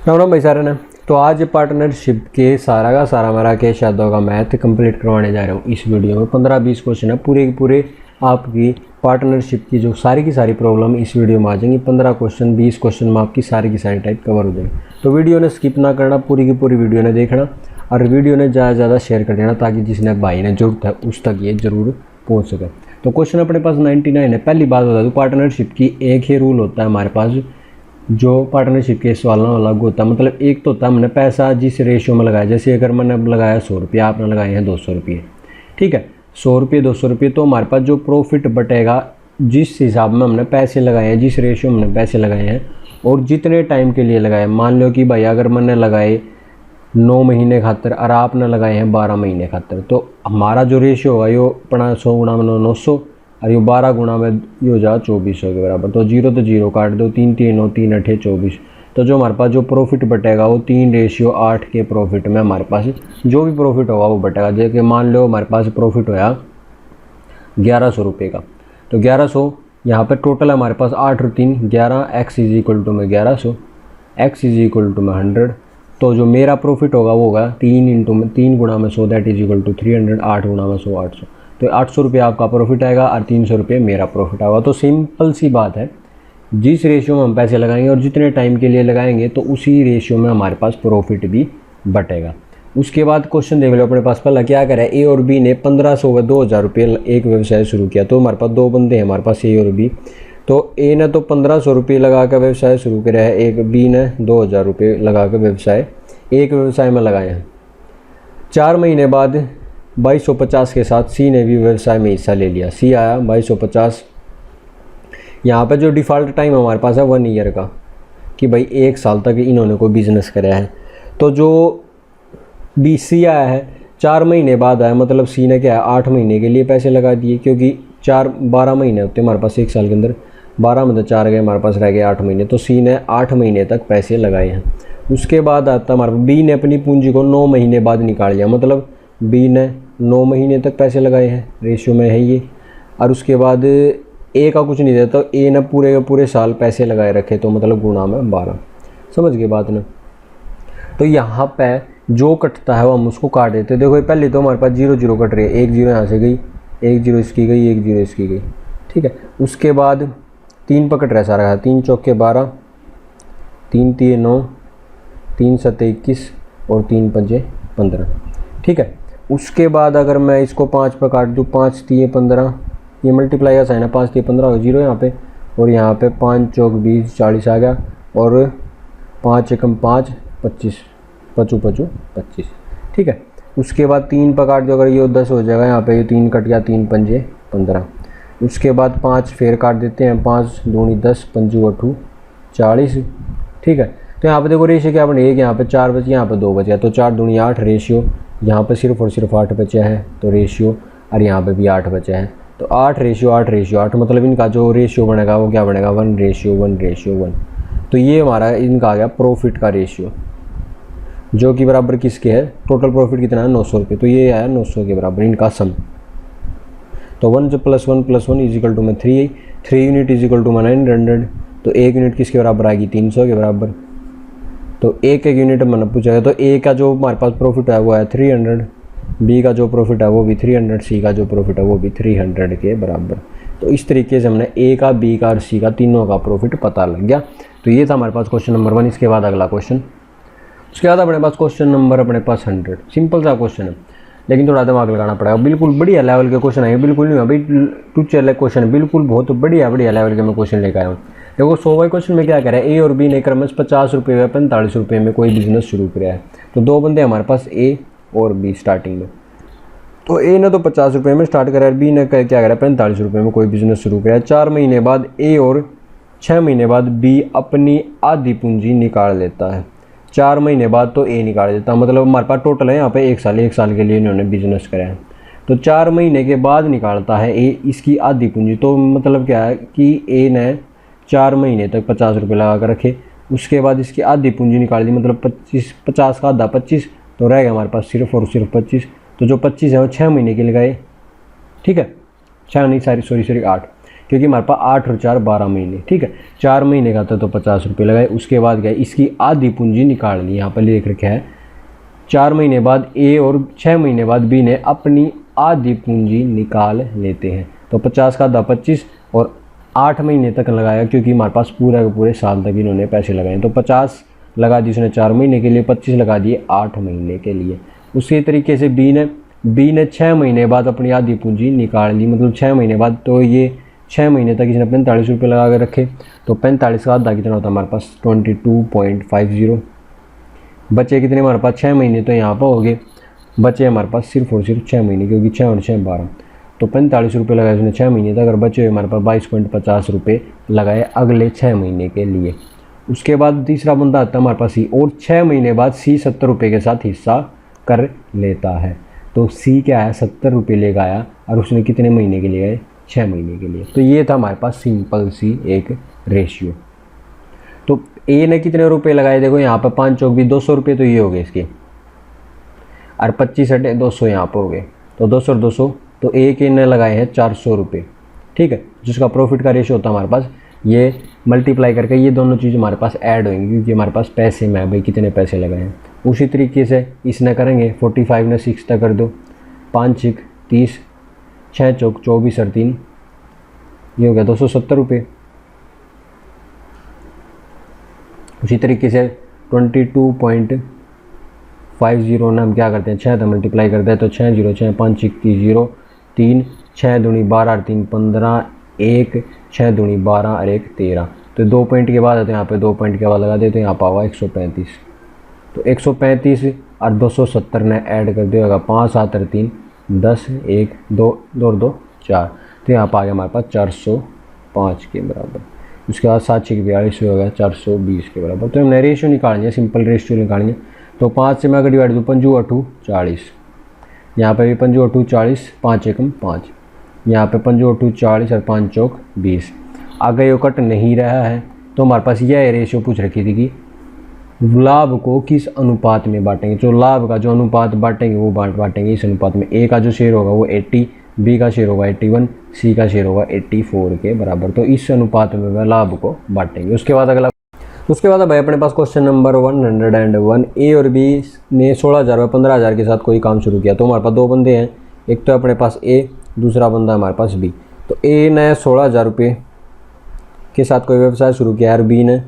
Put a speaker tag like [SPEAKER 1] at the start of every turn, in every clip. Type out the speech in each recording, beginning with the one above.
[SPEAKER 1] राम राम भाई सारे ने। तो आज पार्टनरशिप के सारा का सारा मेरा केश यादव का मैथ कंप्लीट करवाने जा रहा हूँ। इस वीडियो में 15-20 क्वेश्चन है पूरे के पूरे आपकी पार्टनरशिप की जो सारी की सारी प्रॉब्लम इस वीडियो में आ जाएंगी। 15 क्वेश्चन 20 क्वेश्चन में आपकी सारी की सारी टाइप कवर हो जाएगी। तो वीडियो ने स्किप ना करना, पूरी की पूरी वीडियो ने देखना और वीडियो ने ज़्यादा से ज़्यादा शेयर कर देना ताकि जिसने भाई ने जरूरत है उस तक ये ज़रूर पहुँच सके। तो क्वेश्चन अपने पास 99 है। पहली बात बता दूँ, पार्टनरशिप की एक ही रूल होता है हमारे पास जो पार्टनरशिप के सवाल लागू होता है। मतलब एक तो होता है हमने पैसा जिस रेशियो में लगाया, जैसे अगर मैंने लगाया 100 रुपये, आपने लगाए हैं 200 रुपये, ठीक है, 100 रुपये 200 रुपये, तो हमारे पास जो प्रॉफिट बटेगा जिस हिसाब में हमने पैसे लगाए हैं, जिस रेशियो में हमने पैसे लगाए हैं और जितने टाइम के लिए लगाए। मान लो कि भाई अगर मैंने लगाए 9 महीने खातर और आपने लगाए हैं 12 महीने खातर, तो हमारा जो रेशियो होगा यो अपना 100 गुणा में 900 और ये 12 गुणा में ये हो जाएगा 2400 के बराबर। तो जीरो तो जीरो काट दो, 3 3 9 3 8 24। तो जो हमारे पास जो प्रॉफिट बटेगा वो 3:8 के प्रॉफिट में हमारे पास जो भी प्रॉफिट होगा वो बटेगा। जैसे मान लो हमारे पास प्रॉफिट होया 1100 रुपये का, तो 1100 यहाँ पर टोटल है हमारे पास 8 और 3 11, x इज इक्वल टू में 1100, x इज इक्वल टू में 100। तो जो मेरा प्रॉफिट होगा वो होगा 3 गुणा में 100 दैट इज इक्वल टू 300, 8 गुणा में 100 800। तो 800 रुपये आपका प्रॉफिट आएगा और 300 रुपये मेरा प्रॉफिट आएगा। तो सिंपल सी बात है, जिस रेशियो में हम पैसे लगाएंगे और जितने टाइम के लिए लगाएंगे तो उसी रेशियो में हमारे पास प्रॉफिट भी बटेगा। उसके बाद क्वेश्चन देख लो अपने पास। पहला क्या करें, ए और बी ने 1500 व 2000 रुपये एक व्यवसाय शुरू किया। तो हमारे पास दो बंदे हैं हमारे पास, ए और बी। तो ए ने तो 1500 रुपये लगा कर व्यवसाय शुरू किया है, एक बी ने 2000 रुपये लगा कर व्यवसाय एक व्यवसाय में लगाए हैं। 4 महीने बाद 2250 के साथ सी ने भी व्यवसाय में हिस्सा ले लिया। सी आया 2250। यहाँ पे जो डिफ़ॉल्ट टाइम हमारे पास है 1 ईयर का, कि भाई 1 साल तक इन्होंने कोई बिज़नेस कराया है। तो जो बी सी आया है 4 महीने बाद आया, मतलब सी ने क्या है 8 महीने के लिए पैसे लगा दिए, क्योंकि 12 महीने होते हैं हमारे पास 1 साल के अंदर। 12 में तो 4 गए, हमारे पास रह गए 8 महीने। तो सी ने 8 महीने तक पैसे लगाए हैं। उसके बाद आता हमारे बी ने अपनी पूंजी को 9 महीने बाद निकाल लिया, मतलब बी ने 9 महीने तक पैसे लगाए हैं, रेशियो में है ये। और उसके बाद ए का कुछ नहीं देता, तो ए ने पूरे के पूरे साल पैसे लगाए रखे, तो मतलब गुणा में 12। समझ गए बात ना। तो यहाँ पे जो कटता है वो हम उसको काट देते हैं। देखो पहले तो हमारे पास 0 0 कट रही है, 1 0 यहाँ से गई, 1 0 इसकी गई, 1 0 इसकी गई, ठीक है। उसके बाद 3 पकड़ रहा है सारा, 3 चौके 12, 3 3 9, 3 7 21 और 3 5 15, ठीक है। उसके बाद अगर मैं इसको 5 पर काट दूँ, 5 3 15, ये मल्टीप्लाई का साइन है, 5 3 15 0 यहाँ पे, और यहाँ पे 5 चौक 20 40 आ गया, और 5 एकम 5 25 पचू 25, ठीक है। उसके बाद 3 पर काट दो, अगर ये 10 हो जाएगा, यहाँ पे ये 3 कट गया, 3 5 15। उसके बाद 5 फेर काट देते हैं, 5 दूनी 10 5 8 40, ठीक है। तो यहाँ पे देखो रेशियो क्या बने, एक यहाँ पे 4 बचे, यहाँ पे 2 बचे, तो 4 दूनी 8 रेशियो, यहाँ पे सिर्फ और सिर्फ 8 बचा है तो रेशियो, और यहाँ पे भी 8 बचा है। तो 8 रेशियो 8 रेशियो 8, मतलब इनका जो रेशियो बनेगा वो क्या बनेगा, 1 रेशियो 1 रेशियो 1। तो ये हमारा इनका आ गया प्रॉफिट का रेशियो, जो कि बराबर किसके है, टोटल प्रॉफिट कितना है 900 रुपये, तो ये आया 900 के बराबर इनका सम। तो 1 + 1 इज इक्वल टू में 3 यूनिट इज इक्वल टू में 900। तो 1 यूनिट किसके बराबर आएगी, 300 के बराबर। तो एक यूनिट मैंने पूछा है, तो ए का जो हमारे पास प्रॉफिट है वो है 300, बी का जो प्रॉफिट है वो भी 300, सी का जो प्रॉफिट है वो भी 300 के बराबर। तो इस तरीके से हमने ए का, बी का और सी का तीनों का प्रॉफिट पता लग गया। तो ये था हमारे पास क्वेश्चन नंबर 1। इसके बाद अगला क्वेश्चन, उसके बाद अपने पास क्वेश्चन नंबर अपने पास 100। सिंपल सा क्वेश्चन है लेकिन थोड़ा दिमाग लगाना पड़ेगा। बिल्कुल बढ़िया लेवल के क्वेश्चन आएंगे, बिल्कुल नहीं अभी टूचे क्वेश्चन, बिल्कुल बहुत बढ़िया लेवल के मैं क्वेश्चन लेकर आया हूँ। देखो 100वां क्वेश्चन में क्या कह रहा है, ए और बी ने क्रमश 50 रुपये व 45 रुपये में कोई बिजनेस शुरू किया है। तो दो बंदे हमारे पास ए और बी स्टार्टिंग में। तो ए ने तो 50 रुपये में स्टार्ट करा है, बी ने क्या करा है 45 रुपये में कोई बिजनेस शुरू किया है। 4 महीने बाद ए और 6 महीने बाद बी अपनी आधी पूंजी निकाल लेता है। 4 महीने बाद तो ए निकाल देता है, मतलब हमारे पास टोटल है यहाँ पे 1 साल के लिए इन्होंने बिजनेस करा है। तो 4 महीने के बाद निकालता है ए इसकी आधी पूंजी। तो मतलब क्या है कि ए ने 4 महीने तक 50 रुपये लगा कर रखे, उसके बाद इसकी आधी पूंजी निकाल दी, मतलब 50 का आधा 25, तो रह गया हमारे पास सिर्फ और सिर्फ 25। तो जो 25 है वो 6 महीने के लगाए, ठीक है, 6 नहीं सॉरी 8, क्योंकि हमारे पास 8 और 4 12 महीने, ठीक है। 4 महीने का था तो 50 रुपये लगाए। उसके बाद क्या, इसकी आधी पूंजी निकाल ली, यहाँ पर लिख रखा है 4 महीने बाद ए और 6 महीने बाद बी ने अपनी आधी पूंजी निकाल लेते हैं। तो 50 का आधा 25 और 8 महीने तक लगाया, क्योंकि हमारे पास पूरा के पूरे साल तक इन्होंने पैसे लगाए। तो 50 लगा दी उसने 4 महीने के लिए, 25 लगा दिए 8 महीने के लिए। उसी तरीके से बी ने 6 महीने बाद अपनी आधी पूंजी निकाल ली, मतलब 6 महीने बाद। तो ये 6 महीने तक इसने 45 रुपये लगा कर रखे। तो 45 का आधा कितना होता है हमारे पास 22.50। बचे कितने हमारे पास 6 महीने, तो यहाँ पर हो गए बचे हमारे पास सिर्फ और सिर्फ 6 महीने, क्योंकि 6 और 6 12। तो 45 रुपये लगाए उसने 6 महीने तक, और बचे हुए हमारे पास 22.50 रुपये लगाए अगले 6 महीने के लिए। उसके बाद तीसरा बंदा आता है हमारे पास सी, और 6 महीने बाद सी 70 रुपये के साथ हिस्सा कर लेता है। तो सी क्या है 70 रुपये ले आया, और उसने कितने महीने के लिए गए 6 महीने के लिए। तो ये था हमारे पास सिंपल सी एक रेशियो। तो ए ने कितने रुपए लगाए, देखो यहाँ पर 5 चौक भी 200 रुपये, तो ये हो गए इसके, और 25 अटे 200 यहाँ पर हो गए। तो 200 और 200, तो ए के ने लगाए हैं 400 रुपये, ठीक है। जिसका प्रॉफिट का रेशियो होता है हमारे पास, ये मल्टीप्लाई करके ये दोनों चीज़ हमारे पास ऐड होंगी, क्योंकि हमारे पास पैसे में है भाई कितने पैसे लगाए हैं। उसी तरीके से इसने करेंगे 45 ने 6 तक कर दो, 5 6 30, 6 चौक 24 और 3, ये हो गया 270 रुपये। उसी तरीके से 22.50 ना हम क्या करते हैं 6 तो मल्टीप्लाई करते हैं, तो 6 0 6 5 21 0 3 6 दूनी 12 और 3 15 1 6 दूनी 12 और 1 13। तो 2 पॉइंट के बाद है, तो यहाँ पे 2 पॉइंट के बाद लगा दे, तो यहाँ पर होगा 135। तो 135 और 270 ने ऐड कर दिया होगा 5 7 और 3 10 1 2 2 2 4। तो यहाँ पर आ गया हमारे पास 405 के बराबर। उसके बाद 7 6 42 हो गया 420 के बराबर। तो हमने रेशियो निकालनी है, सिंपल रेशियो निकालनी है। तो 5 से मैं अगर डिवाइड दूँ 5 8 40, यहाँ पे भी 5 8 40, 5 एकम 5, यहाँ पे 5 8 40 और 5 चौक 20। आगे ये कट नहीं रहा है, तो हमारे पास यह रेशियो पूछ रखी थी कि लाभ को किस अनुपात में बांटेंगे। जो लाभ का जो अनुपात बांटेंगे वो बांटेंगे इस अनुपात में। ए का जो शेयर होगा वो 80, बी का शेयर होगा 81, सी का शेयर होगा 84 के बराबर। तो इस अनुपात में वह लाभ को बांटेंगे। उसके बाद भाई अपने पास क्वेश्चन नंबर 101, ए और बी ने 16,000 व 15,000 के साथ कोई काम शुरू किया। तो हमारे पास दो बंदे हैं, एक तो अपने पास ए, दूसरा बंदा हमारे पास बी। तो ए ने 16,000 रुपये के साथ कोई व्यवसाय शुरू किया और बी ने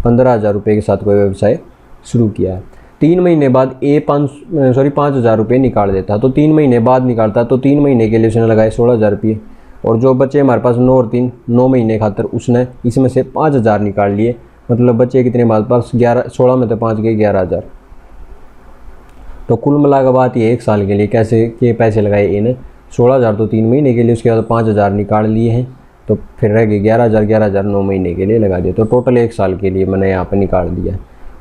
[SPEAKER 1] 15,000 रुपये के साथ कोई व्यवसाय शुरू किया है। 3 महीने बाद ए 5,000 रुपये निकाल देता है। तो 3 महीने बाद निकालता है, तो 3 महीने के लिए उसने लगाए 16,000 रुपये, और जो बचे हमारे पास 9 और 3 9 महीने खातर उसने इसमें से 5,000 निकाल लिए। मतलब बचे कितने हमारे पास 11, 16 में तो 5 गए 11,000। तो कुल मिला के बात ये 1 साल के लिए कैसे के पैसे लगाए ए ने 16,000 तो 3 महीने के लिए, उसके बाद 5,000 निकाल लिए हैं, तो फिर रह गए 11,000 9 महीने के लिए लगा दिए। तो टोटल 1 साल के लिए मैंने यहाँ पर निकाल दिया।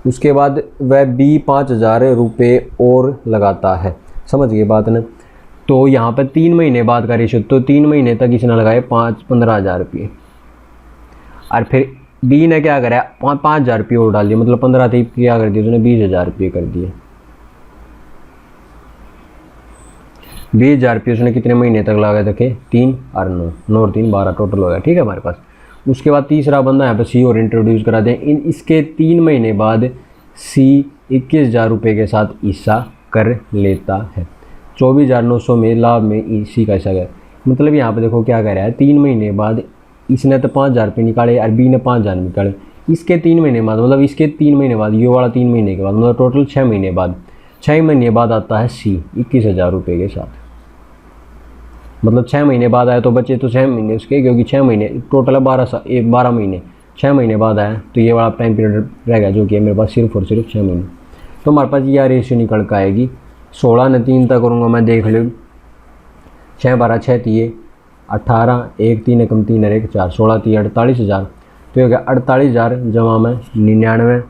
[SPEAKER 1] उसके बाद वह बी 5,000 रुपये और लगाता है, समझ गए बात ना। तो यहाँ पर 3 महीने बाद का रेशो, तो 3 महीने तक इसने लगाए 15,000 रुपये, और फिर बी ने क्या करा 5,000 रुपये और डाल दिए, मतलब 15 थे क्या कर दिया उसने 20,000 रुपये कर दिए। 20,000 रुपये उसने कितने महीने तक लगा रखे 3 और 9, 9 और 3 12 टोटल हो गया, ठीक है हमारे पास। उसके बाद तीसरा बंदा यहाँ पे सी और इंट्रोड्यूस करा दें। इसके 3 महीने बाद सी 21,000 रुपये के साथ हिस्सा कर लेता है। 24,900 में लाभ में सी का हिस्सा गया। मतलब यहाँ पे देखो क्या कह रहा है, 3 महीने बाद इसने तो 5,000 रुपये निकाले और बी ने 5,000 निकाले। इसके 3 महीने बाद, मतलब इसके 3 महीने बाद, ये वाला 3 महीने के बाद, मतलब टोटल 6 महीने बाद, 6 महीने बाद आता है सी 21,000 रुपये के साथ। मतलब 6 महीने बाद आया तो बचे तो 6 महीने उसके, क्योंकि 6 महीने टोटल है 12 महीने, 6 महीने बाद आया तो ये वाला टाइम पीरियड रहेगा जो कि मेरे पास सिर्फ और सिर्फ 6 महीने। तो हमारे पास यह रेशियो निकल कर आएगी 16 ने 3 तक करूँगा मैं, देख लो 6 12 6 3 18 1 3 कम 3 और 1 4 16 3 48,000। तो ये हो गया 48,000 जमा में 99।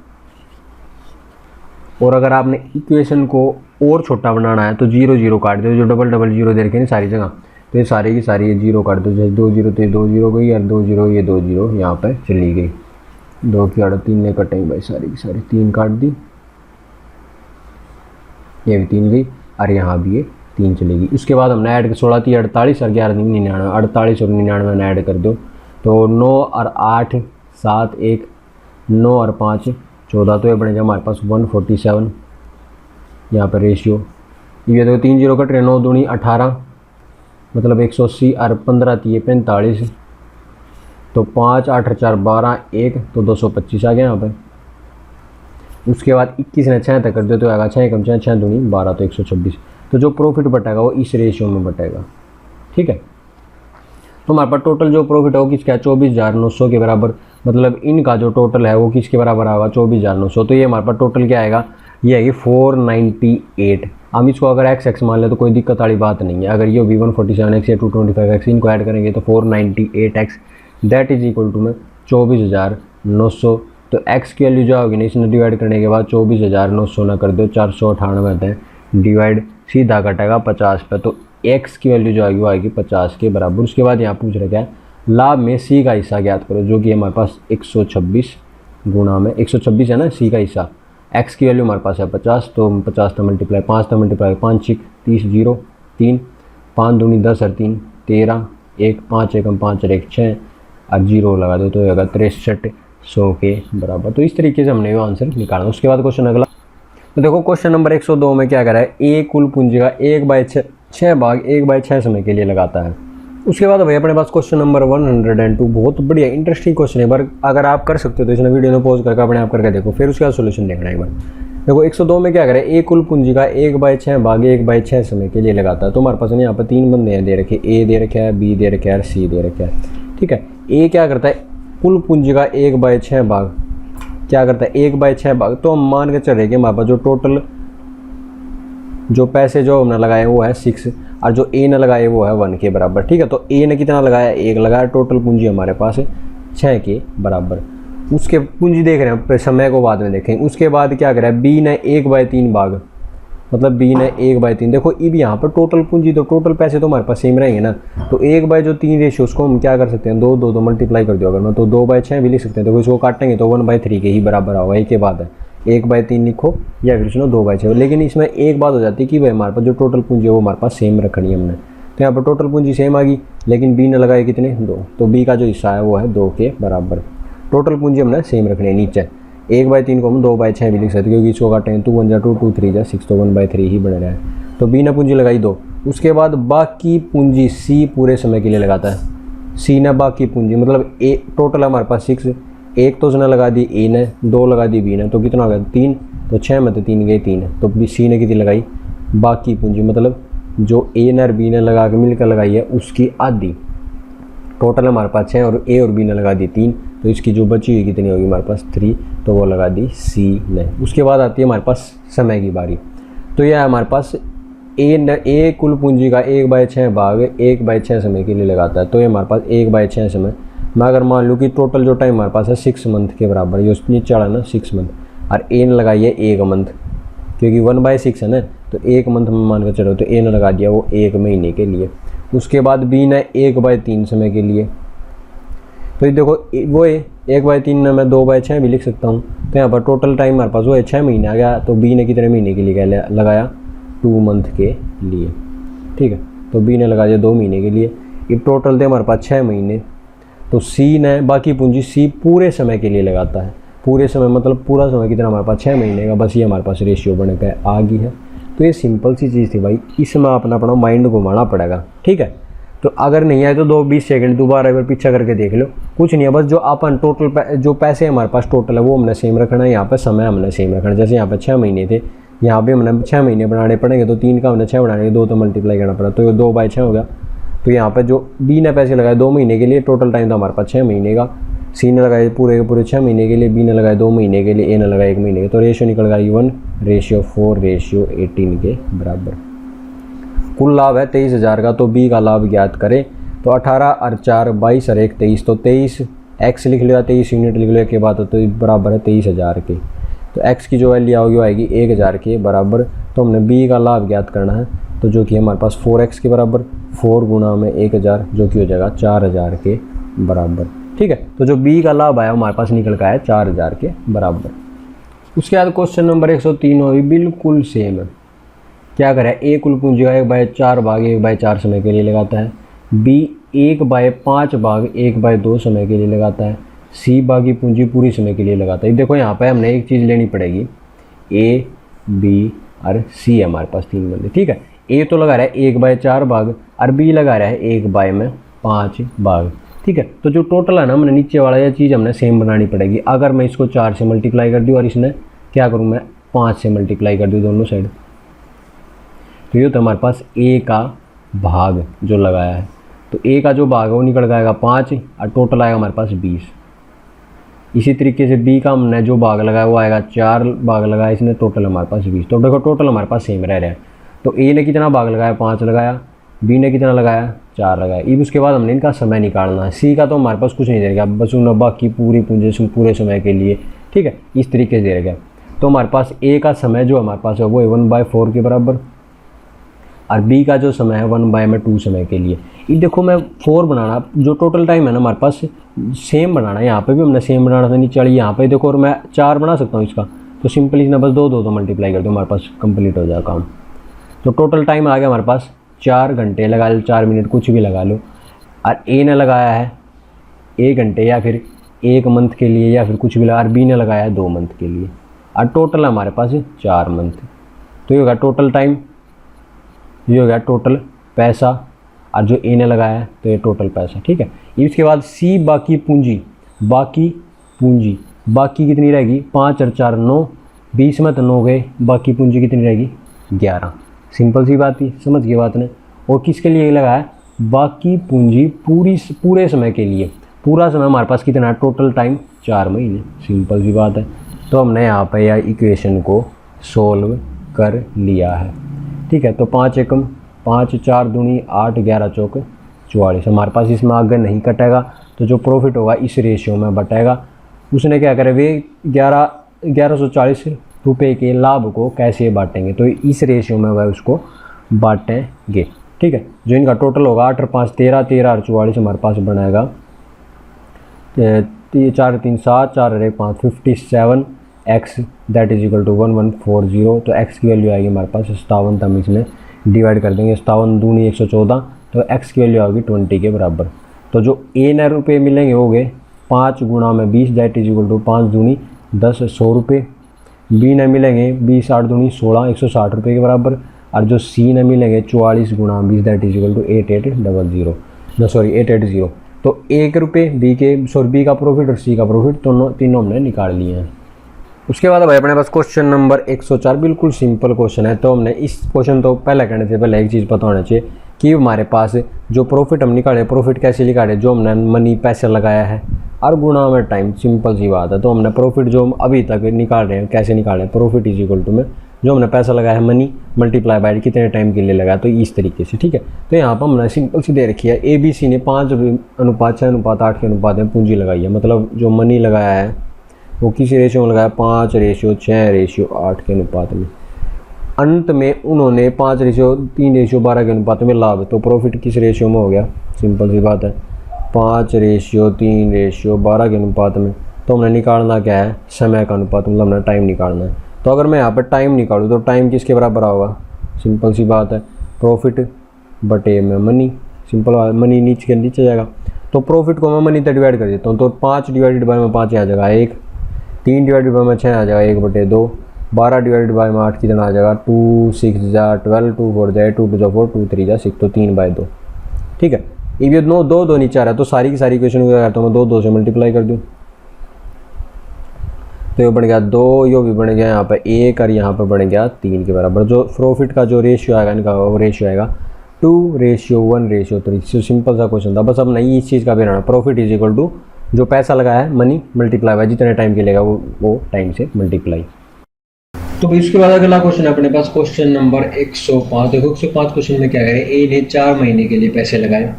[SPEAKER 1] और अगर आपने इक्वेशन को और छोटा बनाना है तो 0 0 काट दो, जो डबल डबल 0 दे रखे हैं सारी जगह, तो ये सारी की सारी ये 0 काट दो। जैसे 2 0 तो 2 0 गई और 2 0 ये 2 0 यहाँ पर चली गई। 2 की 8 3 ने कटेंगे भाई, सारी की सारी 3 काट दी, ये भी 3 गई और यहाँ भी ये 3 चलेगी। उसके बाद हमने ऐड 16 थी 48 और 11 थी 99, 48 और 99 में ऐड कर दो तो 9 और 8 7 1 9 और 5 14, तो ये बनेगा हमारे पास 147 यहाँ पर रेशियो। ये देखो 3 जीरो कट रहे, 9 दूनी 18 मतलब 180 और 15 थी 45, तो 5 8 4 12 1 तो 225 आ गया यहाँ पर। उसके बाद 21 ने 6 तक कर दो तो आएगा 6 कम 6 6 दूनी 12 तो 126। तो जो प्रॉफिट बटेगा वो इस रेशियो में बटेगा, ठीक है। तो हमारे पास टोटल जो प्रॉफिट है वो किसका है 24,900 के बराबर, मतलब इनका जो टोटल है वो किसके बराबर आएगा 24,900। तो ये हमारे पास टोटल क्या आएगा, ये आएगी 498। हम इसको अगर एक्स मान ले तो कोई दिक्कत वाली बात नहीं है। अगर ये V147x या 225x इनको ऐड करेंगे तो 498x that is equal to में 24,900। तो x की वैल्यू जो होगी ना इसने डिवाइड करने के बाद 24,900 ना कर दो 498 आते हैं डिवाइड सीधा कटेगा 50 पे, तो x की वैल्यू जो आएगी वो आएगी 50 के बराबर। उसके बाद यहाँ पूछ रखा है लाभ में c का हिस्सा ज्ञात करो, जो कि हमारे पास 126 गुणा में 126 है ना c का हिस्सा, x की वैल्यू हमारे पास है 50, तो 50 तो मल्टीप्लाई 5 तो मल्टीप्लाई 5 6 30 0 3 5 दूनी 10 और 3 13 1 5 1 5 और 1 6 और 0 लगा दो तो होगा 6300 के बराबर। तो इस तरीके से हमने वो आंसर निकाला। उसके बाद क्वेश्चन अगला, तो देखो क्वेश्चन नंबर 102 में क्या करा है, ए कुल पूंजी का 1/6 भाग 1/6 समय के लिए लगाता है। उसके बाद भाई अपने पास क्वेश्चन नंबर 102, बहुत बढ़िया इंटरेस्टिंग क्वेश्चन है। पर अगर आप कर सकते हो तो इसने वीडियो में पॉज करके अपने आप करके देखो, फिर उसके बाद सोल्यूशन देखना एक बार। देखो 102 में क्या करें, ए कुल पूंजी का 1/6 भाग 1/6 समय के लिए लगाता है। तो हमारे पास यहाँ पर 3 बंदे हैं दे रखे, ए दे रखे है, बी दे रखे है और सी दे रखे है, ठीक है। ए क्या करता है, कुल पूंजी का 1/6 भाग क्या करता है 1/6 भाग, तो हम मान के चल रहे कि हमारे पास जो टोटल जो पैसे जो हमने लगाए वो है 6 और जो ए ने लगाए वो है 1 के बराबर, ठीक है। तो ए ने कितना लगाया 1 लगाया, टोटल पूंजी हमारे पास 6 के बराबर। उसके पूंजी देख रहे हैं समय को बाद में देखेंगे। उसके बाद क्या करा है, बी ने 1/3 भाग, मतलब बी ने 1/3। देखो अब यहाँ पर टोटल पूंजी तो टोटल पैसे तो हमारे पास सेम रहेंगे ना, तो 1/3 रेशियो उसको हम क्या कर सकते हैं 2 2 मल्टीप्लाई कर दो अगर मैं, तो 2/6 भी लिख सकते हैं। तो इसको काटेंगे तो 1/3 के ही बराबर होगा, एक के बाद है 1/3 लिखो या फिर सुनो 2/6। लेकिन इसमें एक बात हो जाती है कि भाई हमारे पास जो टोटल पूंजी है वो हमारे पास सेम रखनी है हमने। तो यहाँ पर टोटल पूंजी सेम आ गई, लेकिन बी ने लगाए कितने 2, तो बी का जो हिस्सा है वो है 2 के बराबर। टोटल पूंजी हमने सेम रखनी है नीचे। 1/3 को हम 2/6 भी लिख सकते हैं क्योंकि इसको काटेंगे 2 1 2 2 3 6 तो 1/3 ही बने रहा है। तो बी ने पूंजी लगाई 2। उसके बाद बाकी पूंजी सी पूरे समय के लिए लगाता है। सी ने बाकी पूंजी मतलब ए टोटल हमारे पास 6, एक तो उसने लगा दी ए ने, 2 लगा दी बी ने, तो कितना हो गया 3, तो 6 में तो 3 गए 3, तो बी सी ने कितनी लगाई बाकी पूंजी, मतलब जो ए ने और बी ने लगा के मिलकर लगाई है उसकी आधी। टोटल हमारे पास 6 और ए और बी ने लगा दी 3, तो इसकी जो बची हुई कितनी होगी हमारे पास 3, तो वो लगा दी सी ने। उसके बाद आती है हमारे पास समय की बारी। तो यह हमारे पास ए कुल पूंजी का 1/6 भाग 1/6 समय के लिए लगाता है। तो ये हमारे पास 1/6 समय, मैं अगर मान लूँ कि टोटल जो टाइम हमारे पास है 6 मंथ के बराबर, ये उस नीचे वाला ना 6 मंथ, और ए ने लगाई है 1 मंथ क्योंकि 1/6 है ना, तो 1 मंथ में मान कर चलो, तो ए ने लगा दिया वो 1 महीने के लिए। उसके बाद बी ने 1/3 समय के लिए, तो ये देखो वो है 1/3 में मैं 2/6 भी लिख सकता हूँ। तो यहाँ पर टोटल टाइम हमारे पास वो है 6 महीने आ गया। तो बी ने कितने महीने के लिए लगाया 2 मंथ के लिए, ठीक है। तो बी ने लगा दिया 2 महीने के लिए। ये टोटल थे हमारे पास 6 महीने। तो सी ने बाकी पूंजी सी पूरे समय के लिए लगाता है। पूरे समय मतलब पूरा समय कितना हमारे पास 6 महीने का, बस ये हमारे पास रेशियो बन के आ गई है। तो ये सिंपल सी चीज़ थी भाई, इसमें अपना माइंड घुमाना पड़ेगा, ठीक है। तो अगर नहीं आए तो 2-20 सेकंड दोबारा एक बार पीछे करके देख लो, कुछ नहीं है, बस जो अपन टोटल जो पैसे हमारे पास टोटल है वो हमने सेम रखना है। यहाँ पर समय हमने सेम रखना है, जैसे यहाँ पर 6 महीने थे, यहाँ पे हमने 6 महीने बनाने पड़ेंगे, तो 3 का हमने 6 बनाने, 2 तो मल्टीप्लाई करना पड़ा, तो ये 2/6 हो गया। तो यहाँ पे जो बी ने पैसे लगाए 2 महीने के लिए, टोटल टाइम था हमारे पास 6 महीने का। सी ने लगाए पूरे के पूरे 6 महीने के लिए, बी ने लगाए 2 महीने के लिए, ए ने लगाए 1 महीने के। तो रेशियो निकल गया 1:4:18 के बराबर। कुल लाभ है 23,000 का, तो बी का लाभ ज्ञात करें। तो 18 और 4 22 और 1 23, तो 23 एक्स लिख लिया, 23 यूनिट लिख लिया के बाद तो बराबर है 23,000 के। तो एक्स की जो वैल्यू होगी वो आएगी 1,000 के बराबर। तो हमने बी का लाभ ज्ञात करना है, तो जो कि हमारे पास 4x के बराबर, 4 गुना में 1,000 जो कि हो जाएगा 4,000 के बराबर, ठीक है। तो जो बी का लाभ आया हमारे पास निकल का है 4,000 के बराबर। उसके बाद क्वेश्चन नंबर 103 होगी बिल्कुल सेम है। क्या करें, ए कुल पूंजी का 1/4 भाग 1/4 समय के लिए लगाता है, बी 1/5 भाग 1/2 समय के लिए लगाता है, सी बाकी पूंजी पूरी समय के लिए लगाता है। देखो यहाँ पे हमने एक चीज़ लेनी पड़ेगी, ए बी और सी है हमारे पास 3 बंदे, ठीक है। ए तो लगा रहा है 1/4 भाग और बी लगा रहा है 1/5 भाग, ठीक है। तो जो टोटल है ना, हमने नीचे वाला यह चीज़ हमने सेम बनानी पड़ेगी। अगर मैं इसको 4 से मल्टीप्लाई कर दूँ और इसने क्या करूँ मैं 5 से मल्टीप्लाई कर दूँ दोनों साइड, तो ये तो हमारे पास ए का भाग जो लगाया है, तो ए का जो भाग है वो निकल जाएगा 5 और टोटल आएगा हमारे पास 20। इसी तरीके से बी का हमने जो भाग लगाया वो आएगा 4 भाग लगाया इसने, टोटल हमारे पास 20। तो देखो टोटल हमारे पास सेम रह रहा है। तो ए ने कितना भाग लगाया 5 लगाया, बी ने कितना लगाया 4 लगाया। अब उसके बाद हमने इनका समय निकालना है। सी का तो हमारे पास कुछ नहीं दे रहा, बस उन बाकी पूरी पूंजी पूरे समय के लिए, ठीक है, इस तरीके से दे रहा। तो हमारे पास ए का समय जो हमारे पास है वो है 1/4 के बराबर और बी का जो समय है 1/2 समय के लिए। ये देखो मैं 4 बनाना, जो टोटल टाइम है ना हमारे पास सेम बनाना है, यहाँ पे भी हमने सेम बनाना था नीचे वाली, यहाँ पे देखो और मैं 4 बना सकता हूँ इसका, तो सिंपली ना बस 2 मल्टीप्लाई कर दो, हमारे पास कंप्लीट हो जाएगा काम। तो टोटल टाइम आ गया हमारे पास 4 घंटे लगा लो, 4 मिनट कुछ भी लगा लो। और ए ने लगाया है 1 घंटे या फिर 1 मंथ के लिए या फिर कुछ भी लगा, और बी ने लगाया है 2 मंथ के लिए, और टोटल हमारे पास 4 मंथ। तो ये होगा टोटल टाइम, ये हो गया टोटल पैसा, और जो ए ने लगाया है तो ये टोटल पैसा, ठीक है। इसके बाद सी बाकी पूंजी, बाकी कितनी रहेगी 5 और 4 9, 20 में तो 9 गए, बाकी पूंजी कितनी रहेगी 11। सिंपल सी बात थी, समझ गए बात ने। और किसके लिए लगाया, बाकी पूंजी पूरे समय के लिए। पूरा समय हमारे पास कितना है, टोटल टाइम 4 महीने, सिंपल सी बात है। तो हमने यहाँ पर यह इक्वेशन को सोल्व कर लिया है, ठीक है। तो 5 एकम 5 4 दूनी 8 11 चौक 44, हमारे पास इसमें आगे नहीं कटेगा, तो जो प्रॉफिट होगा इस रेशियो में बटेगा। उसने क्या करे, वे 1140 रुपये के लाभ को कैसे बांटेंगे, तो इस रेशियो में वह उसको बांटेंगे, ठीक है। जो इनका टोटल होगा 8 और 5 13, 13 और 44 हमारे पास बनाएगा 4 3 7 4 और 1 5 57 x that is equal to 1140। तो x की वैल्यू आएगी हमारे पास 57, तो हम इसमें डिवाइड कर देंगे, 57 दूनी 114, तो x की वैल्यू आएगी 20 के बराबर। तो जो ए ने रुपये मिलेंगे हो गए 5 गुणा में 20 दैट इज इक्वल टू 5 दूनी 10 100 रुपये। बी ने मिलेंगे 20 8 दूनी 16 160 रुपये के बराबर, और जो सी ने मिलेंगे 44 गुणा 20 दैट इज इक्वल टू 880। तो 1 रुपये बी का प्रॉफिट और सी का प्रॉफिट तीनों हमने निकाल लिए हैं। उसके बाद भाई अपने पास क्वेश्चन नंबर 104, बिल्कुल सिंपल क्वेश्चन है। तो हमने इस क्वेश्चन तो पहले कहने से पहले एक चीज़ पता होना चाहिए कि हमारे पास जो प्रॉफिट हम निकाले, प्रॉफिट कैसे निकाले, जो हमने मनी पैसे लगाया है और गुणा में टाइम, सिंपल सी बात है। तो हमने प्रॉफिट जो हम अभी तक निकाल रहे हैं कैसे निकाले, प्रॉफिट इज इक्वल टू में जो हमने पैसा लगाया है मनी मल्टीप्लाई बाय कितने टाइम के लिए लगाया, तो इस तरीके से, ठीक है। तो यहाँ पर हमने सिंपल सी दे रखी है, ABC ने 5:6:8 के अनुपात में पूंजी लगाई है, मतलब जो मनी लगाया है वो किस रेशियो में लगाया, 5:6:8 के अनुपात में। अंत में उन्होंने 5:3:12 के अनुपात में लाभ, तो प्रॉफिट किस रेशियो में हो गया, सिंपल सी बात है 5:3:12 के अनुपात में। तो हमने निकालना क्या है, समय का अनुपात, मतलब हमने टाइम निकालना है। तो अगर मैं यहाँ पर टाइम निकालूँ तो टाइम किसके बराबर होगा, सिंपल सी बात है प्रॉफिट बटे में मनी, सिंपल मनी नीचे के नीचे जाएगा। तो प्रॉफिट को मैं मनी तक डिवाइड कर देता हूँ, तो 5 डिवाइडेड बाय में 5 आ जाएगा 1, 3 डिवाइडेड बाय में 6 आ जाएगा 1/2, 12 डिवाइडेड बाय में 8 कितना आ जाएगा 2 6 12 2 4 2 2 4 2 3 6, तो 3/2, ठीक है। ये 2 नीचे आ रहा है, तो सारी की सारी इक्वेशन क्या करता हूँ मैं 2 से मल्टीप्लाई कर दूँ, तो ये बन गया 2, यो भी बन गया यहाँ पर 1 और यहाँ पर बन गया 3 के बराबर। जो प्रॉफिट का जो रेशियो आएगा इनका वो रेशियो आएगा 2:1:3। सिंपल सा क्वेश्चन था, बस अब नहीं इस चीज़ का भी रहना, प्रॉफिट इज इक्वल टू जो पैसा लगाया है मनी मल्टीप्लाई बाय जितने टाइम के लेगा वो टाइम से मल्टीप्लाई। तो इसके बाद अगला क्वेश्चन है अपने पास क्वेश्चन नंबर 105। देखो 105 क्वेश्चन में क्या करें, ए ने 4 महीने के लिए पैसे लगाए,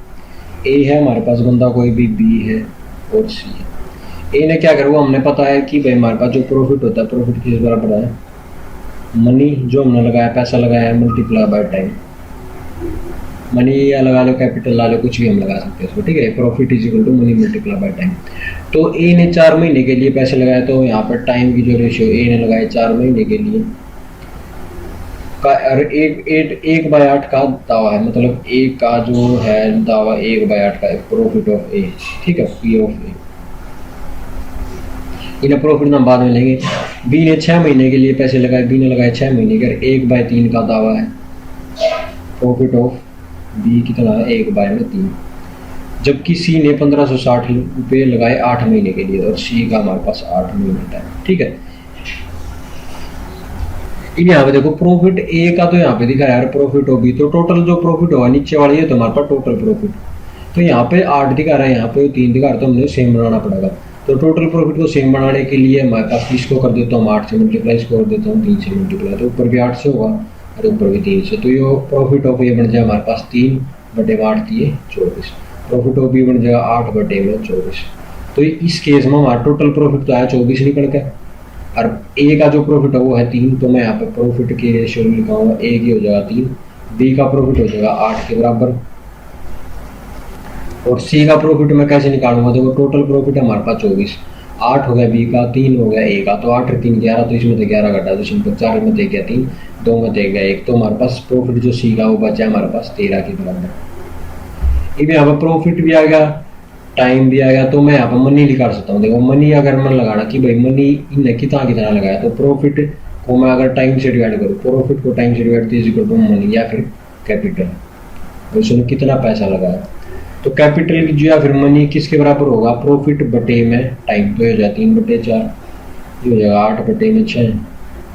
[SPEAKER 1] ए है हमारे पास बंदा कोई भी, बी है और सी है। ए ने क्या करा, वो हमने पता है कि भाई हमारे पास जो प्रॉफिट होता है, प्रॉफिट किस बराबर है, मनी जो हमने लगाया पैसा लगाया है मल्टीप्लाई बाय टाइम। मनी या लगा लो कैपिटल ला लो, कुछ भी हम लगा सकते हैं इसको, ठीक है। Profit is equal to money multiply by time. तो ए ने 4 महीने के लिए पैसे लगाए, तो यहाँ पर टाइम की जो रेशियो ए ने लगाए 4 महीने के लिए का और एक बाय 8 का दावा है, मतलब ए का जो है दावा 1/8 का है, प्रॉफिट ऑफ ए, ठीक है, पी ऑफ ए। इन्हें प्रॉफिट हम बाद में लेंगे। बी ने 6 महीने के लिए पैसे लगाए, बी ने लगाए 6 महीने के, 1/3 का दावा है, प्रॉफिट ऑफ बी कितना है 1/3। जबकि सी ने 1560 रुपये लगाए 8 महीने के लिए, और सी का हमारे पास 8 महीने टाइम, ठीक है। इन यहाँ पे देखो प्रॉफिट ए का तो यहाँ पे दिखा है, प्रॉफिट ऑफ बी, तो टोटल जो प्रॉफिट होगा नीचे वाली है तो हमारे पास टोटल प्रॉफिट, तो यहाँ पे 8 दिखा रहा है, यहाँ पे 3 दिखा रहा है, तो हमने सेम बनाना पड़ेगा। तो टोटल प्रॉफिट को सेम बनाने के लिए हमारे पास इसको कर देता हूँ 8 से मल्टीप्लाई, इसको कर देता हूँ 3 से मल्टीप्लाई, तो ऊपर भी 8 से होगा और ऊपर भी 3 से, तो ये प्रॉफिट ऑफ ए बन जाए हमारे पास 3/8 दिए 24, प्रॉफिट ऑफ बी बन जाएगा 8/24। तो इस केस में हमारा टोटल प्रॉफिट तो आया 24 निकल के, और ए का जो प्रॉफिट है वो है 3, तो मैं यहाँ पे प्रॉफिट की रेशियो लिखाऊंगा, ए की हो जाएगा 3, बी का प्रॉफिट हो जाएगा 8 के बराबर, और सी का प्रॉफिट मैं कैसे निकालूंगा, देखो टोटल प्रॉफिट है हमारे पास 24, 8 हो गया बी का, 3 हो गया ए का, तो 8 और 3 11, तो इसमें तो 11 घटा, तो इसमें 4 में दे गया 3, 2 में दे गया 1, तो हमारे पास प्रॉफिट जो सी का वो बचा हमारे पास 13 के बराबर। ये भी यहाँ पर प्रॉफिट भी आ गया, टाइम भी आ गया, तो मैं यहाँ पर मनी निकाल सकता हूँ। देखो मनी अगर मैं लगाना कि भाई मनी इन्हें कितना कितना लगाया, तो प्रॉफिट को मैं अगर टाइम से डिवाइड करूँ, प्रॉफिट को टाइम से divide is equal to money या फिर कैपिटल, उसने कितना पैसा लगाया, तो कैपिटल की जो या फिर मनी किसके बराबर होगा, प्रॉफिट बटे में टाइम, तो हो जाए 3/4, ये हो जाएगा 8/6, ये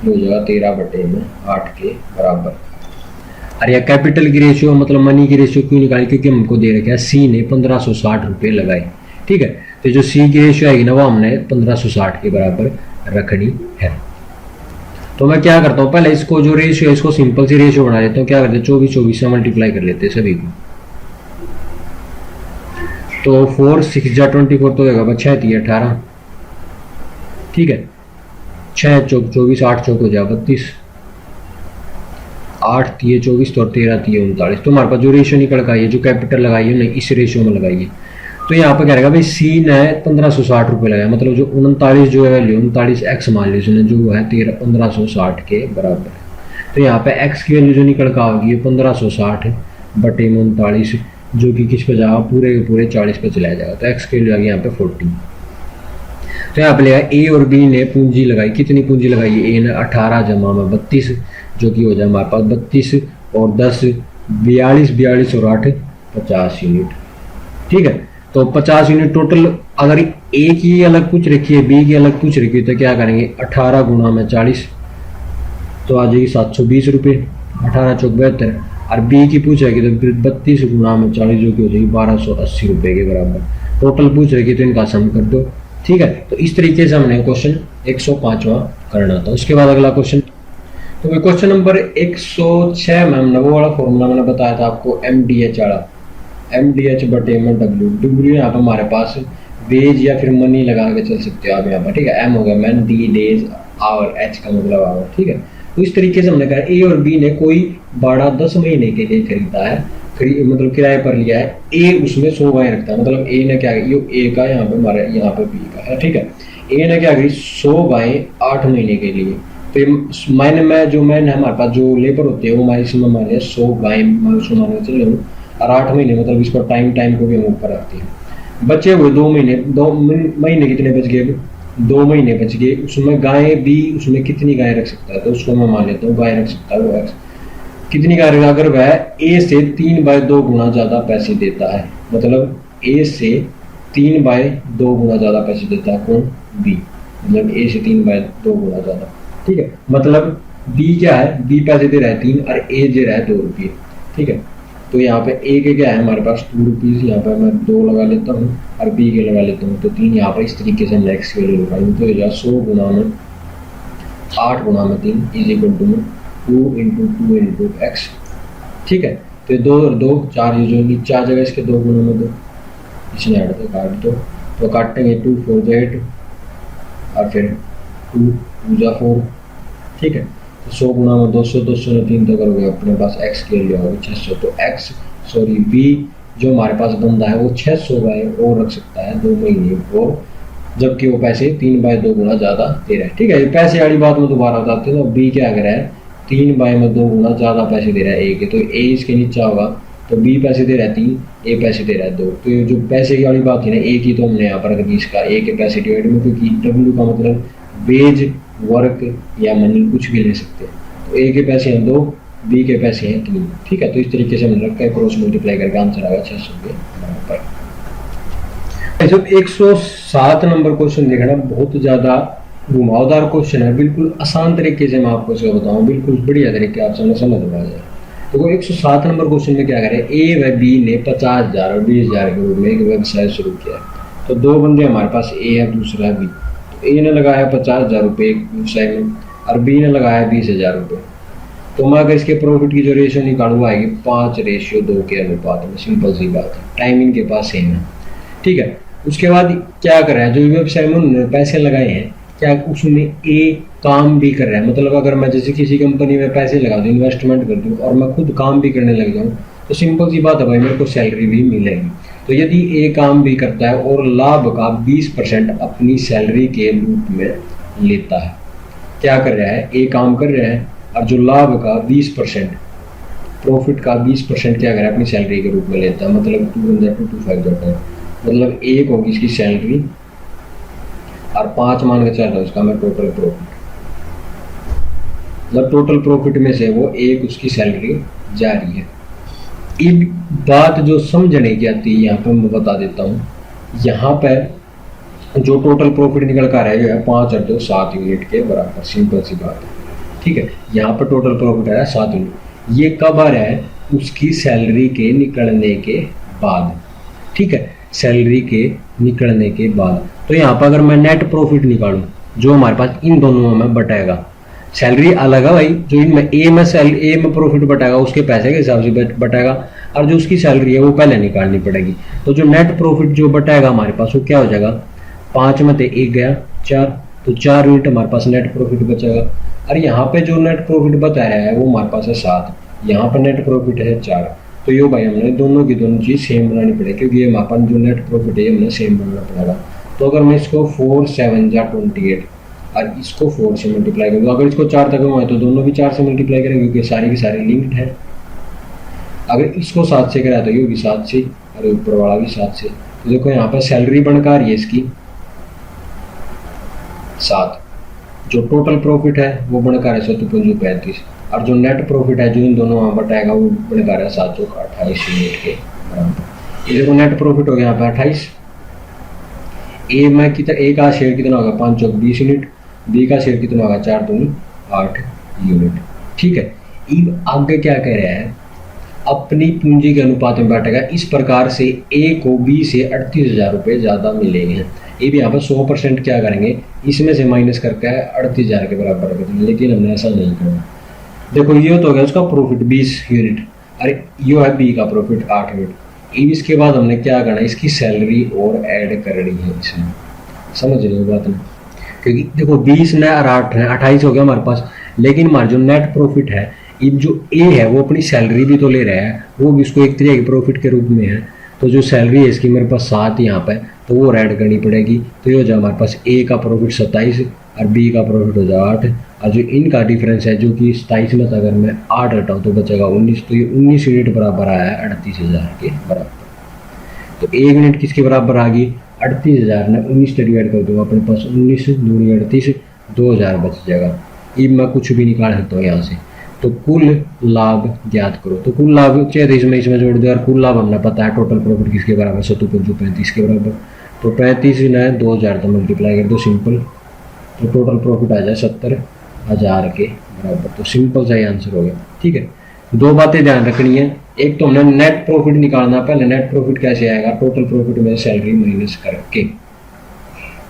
[SPEAKER 1] हो जाएगा 13/8 के बराबर। और यह कैपिटल की रेशियो मतलब मनी की रेशियो क्यों निकाली, क्योंकि हमको दे रखा है सी ने 1560 रुपये लगाए, ठीक है, तो जो सी की रेशियो आएगी ना वो हमने 1560 के बराबर रखनी है। तो मैं क्या करता हूँ, पहले इसको जो रेशियो है इसको सिंपल सी रेशियो बना लेते हैं, क्या करते हैं 24 से मल्टीप्लाई कर लेते हैं सभी को, तो 4 6 जा 24 तो होगा 6 3 18, ठीक है, 6 चौक 24, 8 चौक हो जाएगा 32, 8 3 24 तो 13 3 39, तो हमारे पास जो रेशियो निकल का है जो कैपिटल लगाई है ना इस रेशियो में लगाइए। तो यहाँ पे क्या रहेगा भाई, सी ने 1560 रुपये लगाया, मतलब जो 39 जो है वैल्यू 39 एक्स मान लीजिए जो है 1560 के बराबर, तो यहाँ पे एक्स की वैल्यू जो निकल का होगी 1560 बटे में 39, जो कि किस पे जाएगा पूरे के पूरे 40 पे चला जाएगा, तो एक्स की वैल्यू आ गई यहाँ पे 40। तो यहाँ पे लेगा ए और बी ने पूंजी लगाई, कितनी पूंजी लगाई है, ए ने 18 जमा में 32, जो कि हो जाए हमारे पास 32 और 10 42, 42 और 8 50 यूनिट, ठीक है। तो 50 यूनिट टोटल, अगर ए की अलग कुछ रखी है बी की अलग कुछ रखी है तो क्या करेंगे 18 गुना में 40, तो आ जाएगी 720 रुपये, 18 चौक 72, और बी की पूछ रही तो फिर 32 गुना में 40 जो कि हो जाएगी 1280 रुपये के बराबर, टोटल पूछ रही तो इनका सम कर दो, ठीक है। तो इस तरीके से हमने क्वेश्चन 105वां करना था। उसके बाद अगला क्वेश्चन, तो क्वेश्चन नंबर 106 में हमने वो वाला फॉर्मूला मैंने बताया था आपको MDH वाला, MDH बटे में डब्ल्यू यहाँ पर हमारे पास वेज या फिर मनी लगा के चल सकते हो आप यहाँ पर, ठीक है। M हो गया man, D days, hour, H का मतलब आवर, ठीक है। तो इस तरीके से हमने कहा ए और बी ने कोई बाड़ा 10 महीने के लिए खरीदा है, मतलब किराए पर लिया है, ए उसमें 100 गाय रखता है, मतलब ए ने क्या ये ए का यहाँ पे हमारे यहाँ पे बी का है, ठीक है। ए ने क्या करी 100 गायें 8 महीने के लिए, तो मैंने मैं जो मैंने हमारे पास जो लेबर होते हैं वो हमारे इसमें हमारे 100 गायें मान चले और 8 महीने मतलब इसको टाइम को भी हम ऊपर रखते हैं। बचे हुए 2 महीने, 2 महीने कितने बच गए, 2 महीने बच गए, उसमें गायें भी उसमें कितनी गायें रख सकता है, तो उसको मैं मान लेता हूँ गाय रख सकता है वो एक्स, कितनी गाय रखा, अगर वह ए से 3/2 गुना ज़्यादा पैसे देता है, मतलब ए से 3/2 गुना ज़्यादा पैसे देता है कौन, बी, मतलब ए से 3/2 गुना ज़्यादा, ठीक है। मतलब बी क्या है, बी पैसे दे रहा है 3 और ए दे रहा है 2 रुपये, ठीक है। तो यहाँ पे ए के क्या है हमारे पास 2 रुपीज़, यहाँ पर मैं 2 लगा लेता हूँ और बी के लगा लेता हूँ, तो 3 यहाँ पर इस तरीके से नेक्स्ट के लिए लगाऊंगा, तो ये 100 गुना में 8 गुना में 3 इज इक्वल टू 2 × 2 × x, ठीक है। तो 2 और 2 4, ये जो नीचे आ जाएगा इसके 2 गुना में 2, इसमें ऐड तो काट दो, तो काटेंगे 2 4 8 और फिर 2 2 4, ठीक है। तो 100 गुना में 200, 200 में 3 तो करोगे अपने पास x के लिए होगा 600, तो x सॉरी b जो हमारे पास बंदा है वो 600 गाय और रख सकता है 2 महीने और, जबकि वो पैसे 3/2 गुना ज़्यादा दे रहा है, ठीक है। पैसे वाली बात में दोबारा बताते हैं, तो b क्या अगर है 3 बाय में 2 गुना ज़्यादा पैसे दे रहा है ए के, तो ए इसके नीचे होगा, तो बी पैसे दे रहा है 3, ए पैसे दे रहा है 2। तो ये जो पैसे की वाली बात थी ना, ए की तो हमने यहाँ पर रख दी इसका ए के पैसे डिवाइड में, क्योंकि डब्ल्यू का मतलब वेज, वर्क या मनी कुछ भी ले सकते हैं। तो ए के पैसे हैं 2, बी के पैसे हैं 3, ठीक है। तो इस तरीके से हमने रखा है, क्रॉस मल्टीप्लाई करके आंसर आएगा 600 के बराबर। जब 107 नंबर क्वेश्चन देखना बहुत ज़्यादा घुमावदार क्वेश्चन है, बिल्कुल आसान तरीके से मैं आपको इसको बताऊँ, बिल्कुल बढ़िया तरीके आप समझ आ जाए। तो 107 नंबर क्वेश्चन में क्या करें, ए व बी ने 50,000 और 20,000 के रूप में एक व्यवसाय शुरू किया। तो दो बंदे हमारे पास, ए है दूसरा है बी। तो ए ने लगाया 50,000 रुपये एक व्यवसाय में और बी ने लगाया 20,000 रुपये। तो मैं अगर इसके प्रॉफिट की जो रेशियो निकालूँ आएगी 5:2 के अनुपात में, सिंपल सी बात है, टाइमिंग के पास सेम है, ठीक है। उसके बाद क्या कर रहा है, जो व्यवसाय में उन्होंने पैसे लगाए हैं, क्या उसमें ए काम भी कर रहा है। मतलब अगर मैं जैसे किसी कंपनी में पैसे लगा दूँ, इन्वेस्टमेंट कर दूँ और मैं खुद काम भी करने लग जाऊँ, तो सिंपल सी बात है भाई, मेरे को सैलरी भी मिलेगी। तो यदि ए काम भी करता है और लाभ का 20% अपनी सैलरी के रूप में लेता है, क्या कर रहा है, ए काम कर रहा है और जो लाभ का 20%, प्रॉफिट का 20% क्या कर रहा है, अपनी सैलरी के रूप में लेता है। मतलब 2 जाता है, मतलब 1 होगी इसकी सैलरी और 5 मान के चल रहा है उसका मैं टोटल प्रॉफिट, मतलब टोटल प्रॉफिट में से वो 1 उसकी सैलरी जा रही है। एक बात जो समझने की आती है यहाँ पर मैं बता देता हूँ, यहाँ पर जो टोटल प्रॉफिट निकल कर आया है 5 और 2 7 यूनिट के बराबर, सिंपल सी बात है, ठीक है। यहाँ पर टोटल प्रॉफिट आया 7 यूनिट। ये कब आ रहा है, उसकी सैलरी के निकलने के बाद, ठीक है, सैलरी के निकलने के बाद। तो यहाँ पर अगर मैं नेट प्रॉफिट निकालूं, जो हमारे पास इन दोनों में बटेगा, सैलरी अलग है भाई, जो इनमें ए में प्रॉफिट बटेगा उसके पैसे के हिसाब से बटेगा, और जो उसकी सैलरी है वो पहले निकालनी पड़ेगी। तो जो नेट प्रॉफिट जो बटेगा हमारे पास वो क्या हो जाएगा, 5 में से 1 गया 4, तो 4 यूनिट हमारे पास नेट प्रॉफिट बचेगा। और यहाँ पे जो नेट प्रॉफिट बता रहा है वो हमारे पास है 7, यहाँ पर नेट प्रॉफिट है 4। तो ये भाई हमने दोनों की दोनों चीज़ सेम बनानी पड़ेगी, क्योंकि ये हमारे पास जो नेट प्रॉफिट है हमने सेम बनाना पड़ेगा। तो अगर मैं इसको 4 7 जा 28 और इसको 4 से मल्टीप्लाई करूँ, अगर इसको 4 तक हुआ है तो दोनों भी 4 से मल्टीप्लाई करेंगे, क्योंकि सारी की सारी लिंक्ड है। अगर इसको 7 से करा तो ये होगी 7 से और ऊपर वाला भी 7 से। तो देखो यहाँ पर सैलरी बनकर आ रही है इसकी 7, जो टोटल प्रॉफिट है वो बनकर है 7.35, और जो नेट प्रॉफिट है जो इन दोनों वहाँ बटाएगा वो बनकर है 7 चौक 28 यूनिट के बराबर। ये देखो नेट प्रॉफिट हो गया यहाँ पे 28। ए में कितना, ए का शेयर कितना होगा 5 चौक 20 यूनिट, बी का शेयर कितना होगा 4 दूनी 8 यूनिट, ठीक है। अब आगे क्या कह रहा है, अपनी पूंजी के अनुपात में बांटेगा। इस प्रकार से ए को बी से 38,000 रुपये ज़्यादा मिलेंगे। ये भी यहाँ पर 100% क्या करेंगे, इसमें से माइनस करके 38,000 के बराबर कर देंगे, लेकिन हमने ऐसा नहीं करना। देखो ये तो हो गया उसका प्रॉफिट 20 यूनिट, अरे ये है बी का प्रॉफिट 8 यूनिट। इसके बाद हमने क्या करना है, इसकी सैलरी और ऐड करनी है इसमें, समझ रहे हो बात ना। क्योंकि देखो 20 ने और 8 ने 28 हो गया हमारे पास, लेकिन हमारा जो नेट प्रॉफिट है, अब जो ए है वो अपनी सैलरी भी तो ले रहा है, वो भी उसको एक तरह के प्रॉफिट के रूप में है। तो जो सैलरी है इसकी मेरे पास 7 यहाँ पे, तो वो ऐड करनी पड़ेगी। तो ये हो जाए हमारे पास ए का प्रॉफिट 27 और बी का प्रॉफिट हो जाए 8, और जो इनका डिफरेंस है जो कि 27 में था, अगर मैं 8 हटाऊँ तो बचेगा 19। तो ये 19 यूनिट बराबर आया है 38,000 के बराबर। तो 1 यूनिट किसके बराबर आ गई, 38,000 ने 19 से डिवाइड कर दूँगा, अपने पास 19 दूनी 38, 2,000 बच जाएगा। अब मैं कुछ भी निकाल सकता हूँ यहाँ से। तो कुल लाभ ज्ञात करो, तो कुल लाभ चाहिए इसमें जोड़ दिया, और कुल लाभ हमने पता है टोटल प्रॉफिट किसके बराबर, 7.35 के बराबर। तो 35 ने 2,000 तो मल्टीप्लाई कर दो सिंपल, तो टोटल प्रॉफिट आ जाए 70,000 के बराबर। तो सिंपल सा ही आंसर हो गया, ठीक है। दो बातें ध्यान रखनी है, एक तो हमने नेट प्रॉफिट निकालना, पहले नेट प्रॉफिट कैसे आएगा, टोटल प्रॉफिट में सैलरी माइनस करके,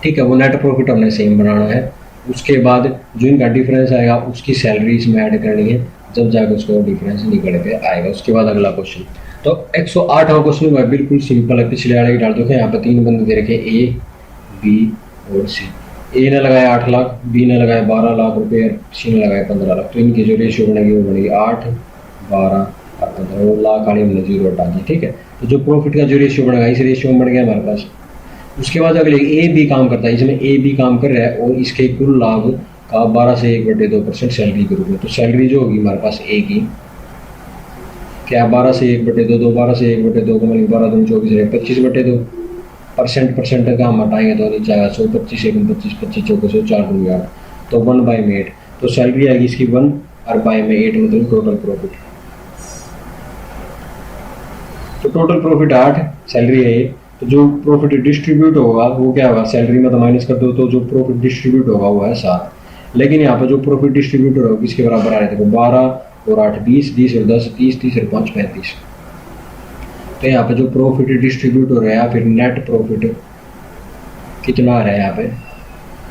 [SPEAKER 1] ठीक है, वो नेट प्रॉफिट हमने सेम बनाना है। उसके बाद जो इनका डिफरेंस आएगा उसकी सैलरी इसमें ऐड करनी है, जब जाकर उसका डिफरेंस निकल के आएगा। उसके बाद अगला क्वेश्चन, तो 108वां क्वेश्चन हुआ, बिल्कुल सिंपल है, पिछले वाले की डाल दो। यहाँ पे 3 बंदे दे रखे, ए बी और सी। ए ने लगाया 8 लाख, बी ने लगाया 12 लाख रुपये और सी ने लगाया 15 लाख। तो इनकी जो रेशियो बनेगी वो बनेगी 8, 12 और 15, वो लाख वाली हमने 0 हटा दी, ठीक है। तो जो प्रॉफिट का जो रेशियो बनेगा इस रेशियो में बन गया हमारे पास। उसके बाद अगले ए बी काम करता है, इसमें ए बी काम कर रहा है और इसके कुल लाभ का 12 से 1/2% सैलरी के रूप में। तो सैलरी जो होगी हमारे पास ए की क्या 12 से 1/2, 12 से 1/2 को मतलब 12 दूनी 24 है 25/2 परसेंट का हम हटाएंगे तो नीचे आएगा 100, 25 1 25, 25 चौके 100, 4 दूनी 8, तो 1/8। तो सैलरी आएगी इसकी 1 और बाई में 8 मतलब टोटल प्रॉफिट। तो टोटल प्रॉफिट 8, सैलरी है 1। तो जो प्रॉफिट डिस्ट्रीब्यूट होगा वो क्या होगा, सैलरी में तो माइनस कर दो तो जो प्रॉफिट डिस्ट्रीब्यूट होगा वो है 7। लेकिन यहाँ पर जो प्रॉफिट डिस्ट्रीब्यूट होगा किसके बराबर आ रहे थे, तो 12 और 8 20, 20 और 10 30, 30 और 5 35। तो यहाँ पे जो प्रॉफिट डिस्ट्रीब्यूट हो रहा है फिर नेट प्रॉफिट कितना आ रहा है, यहाँ पे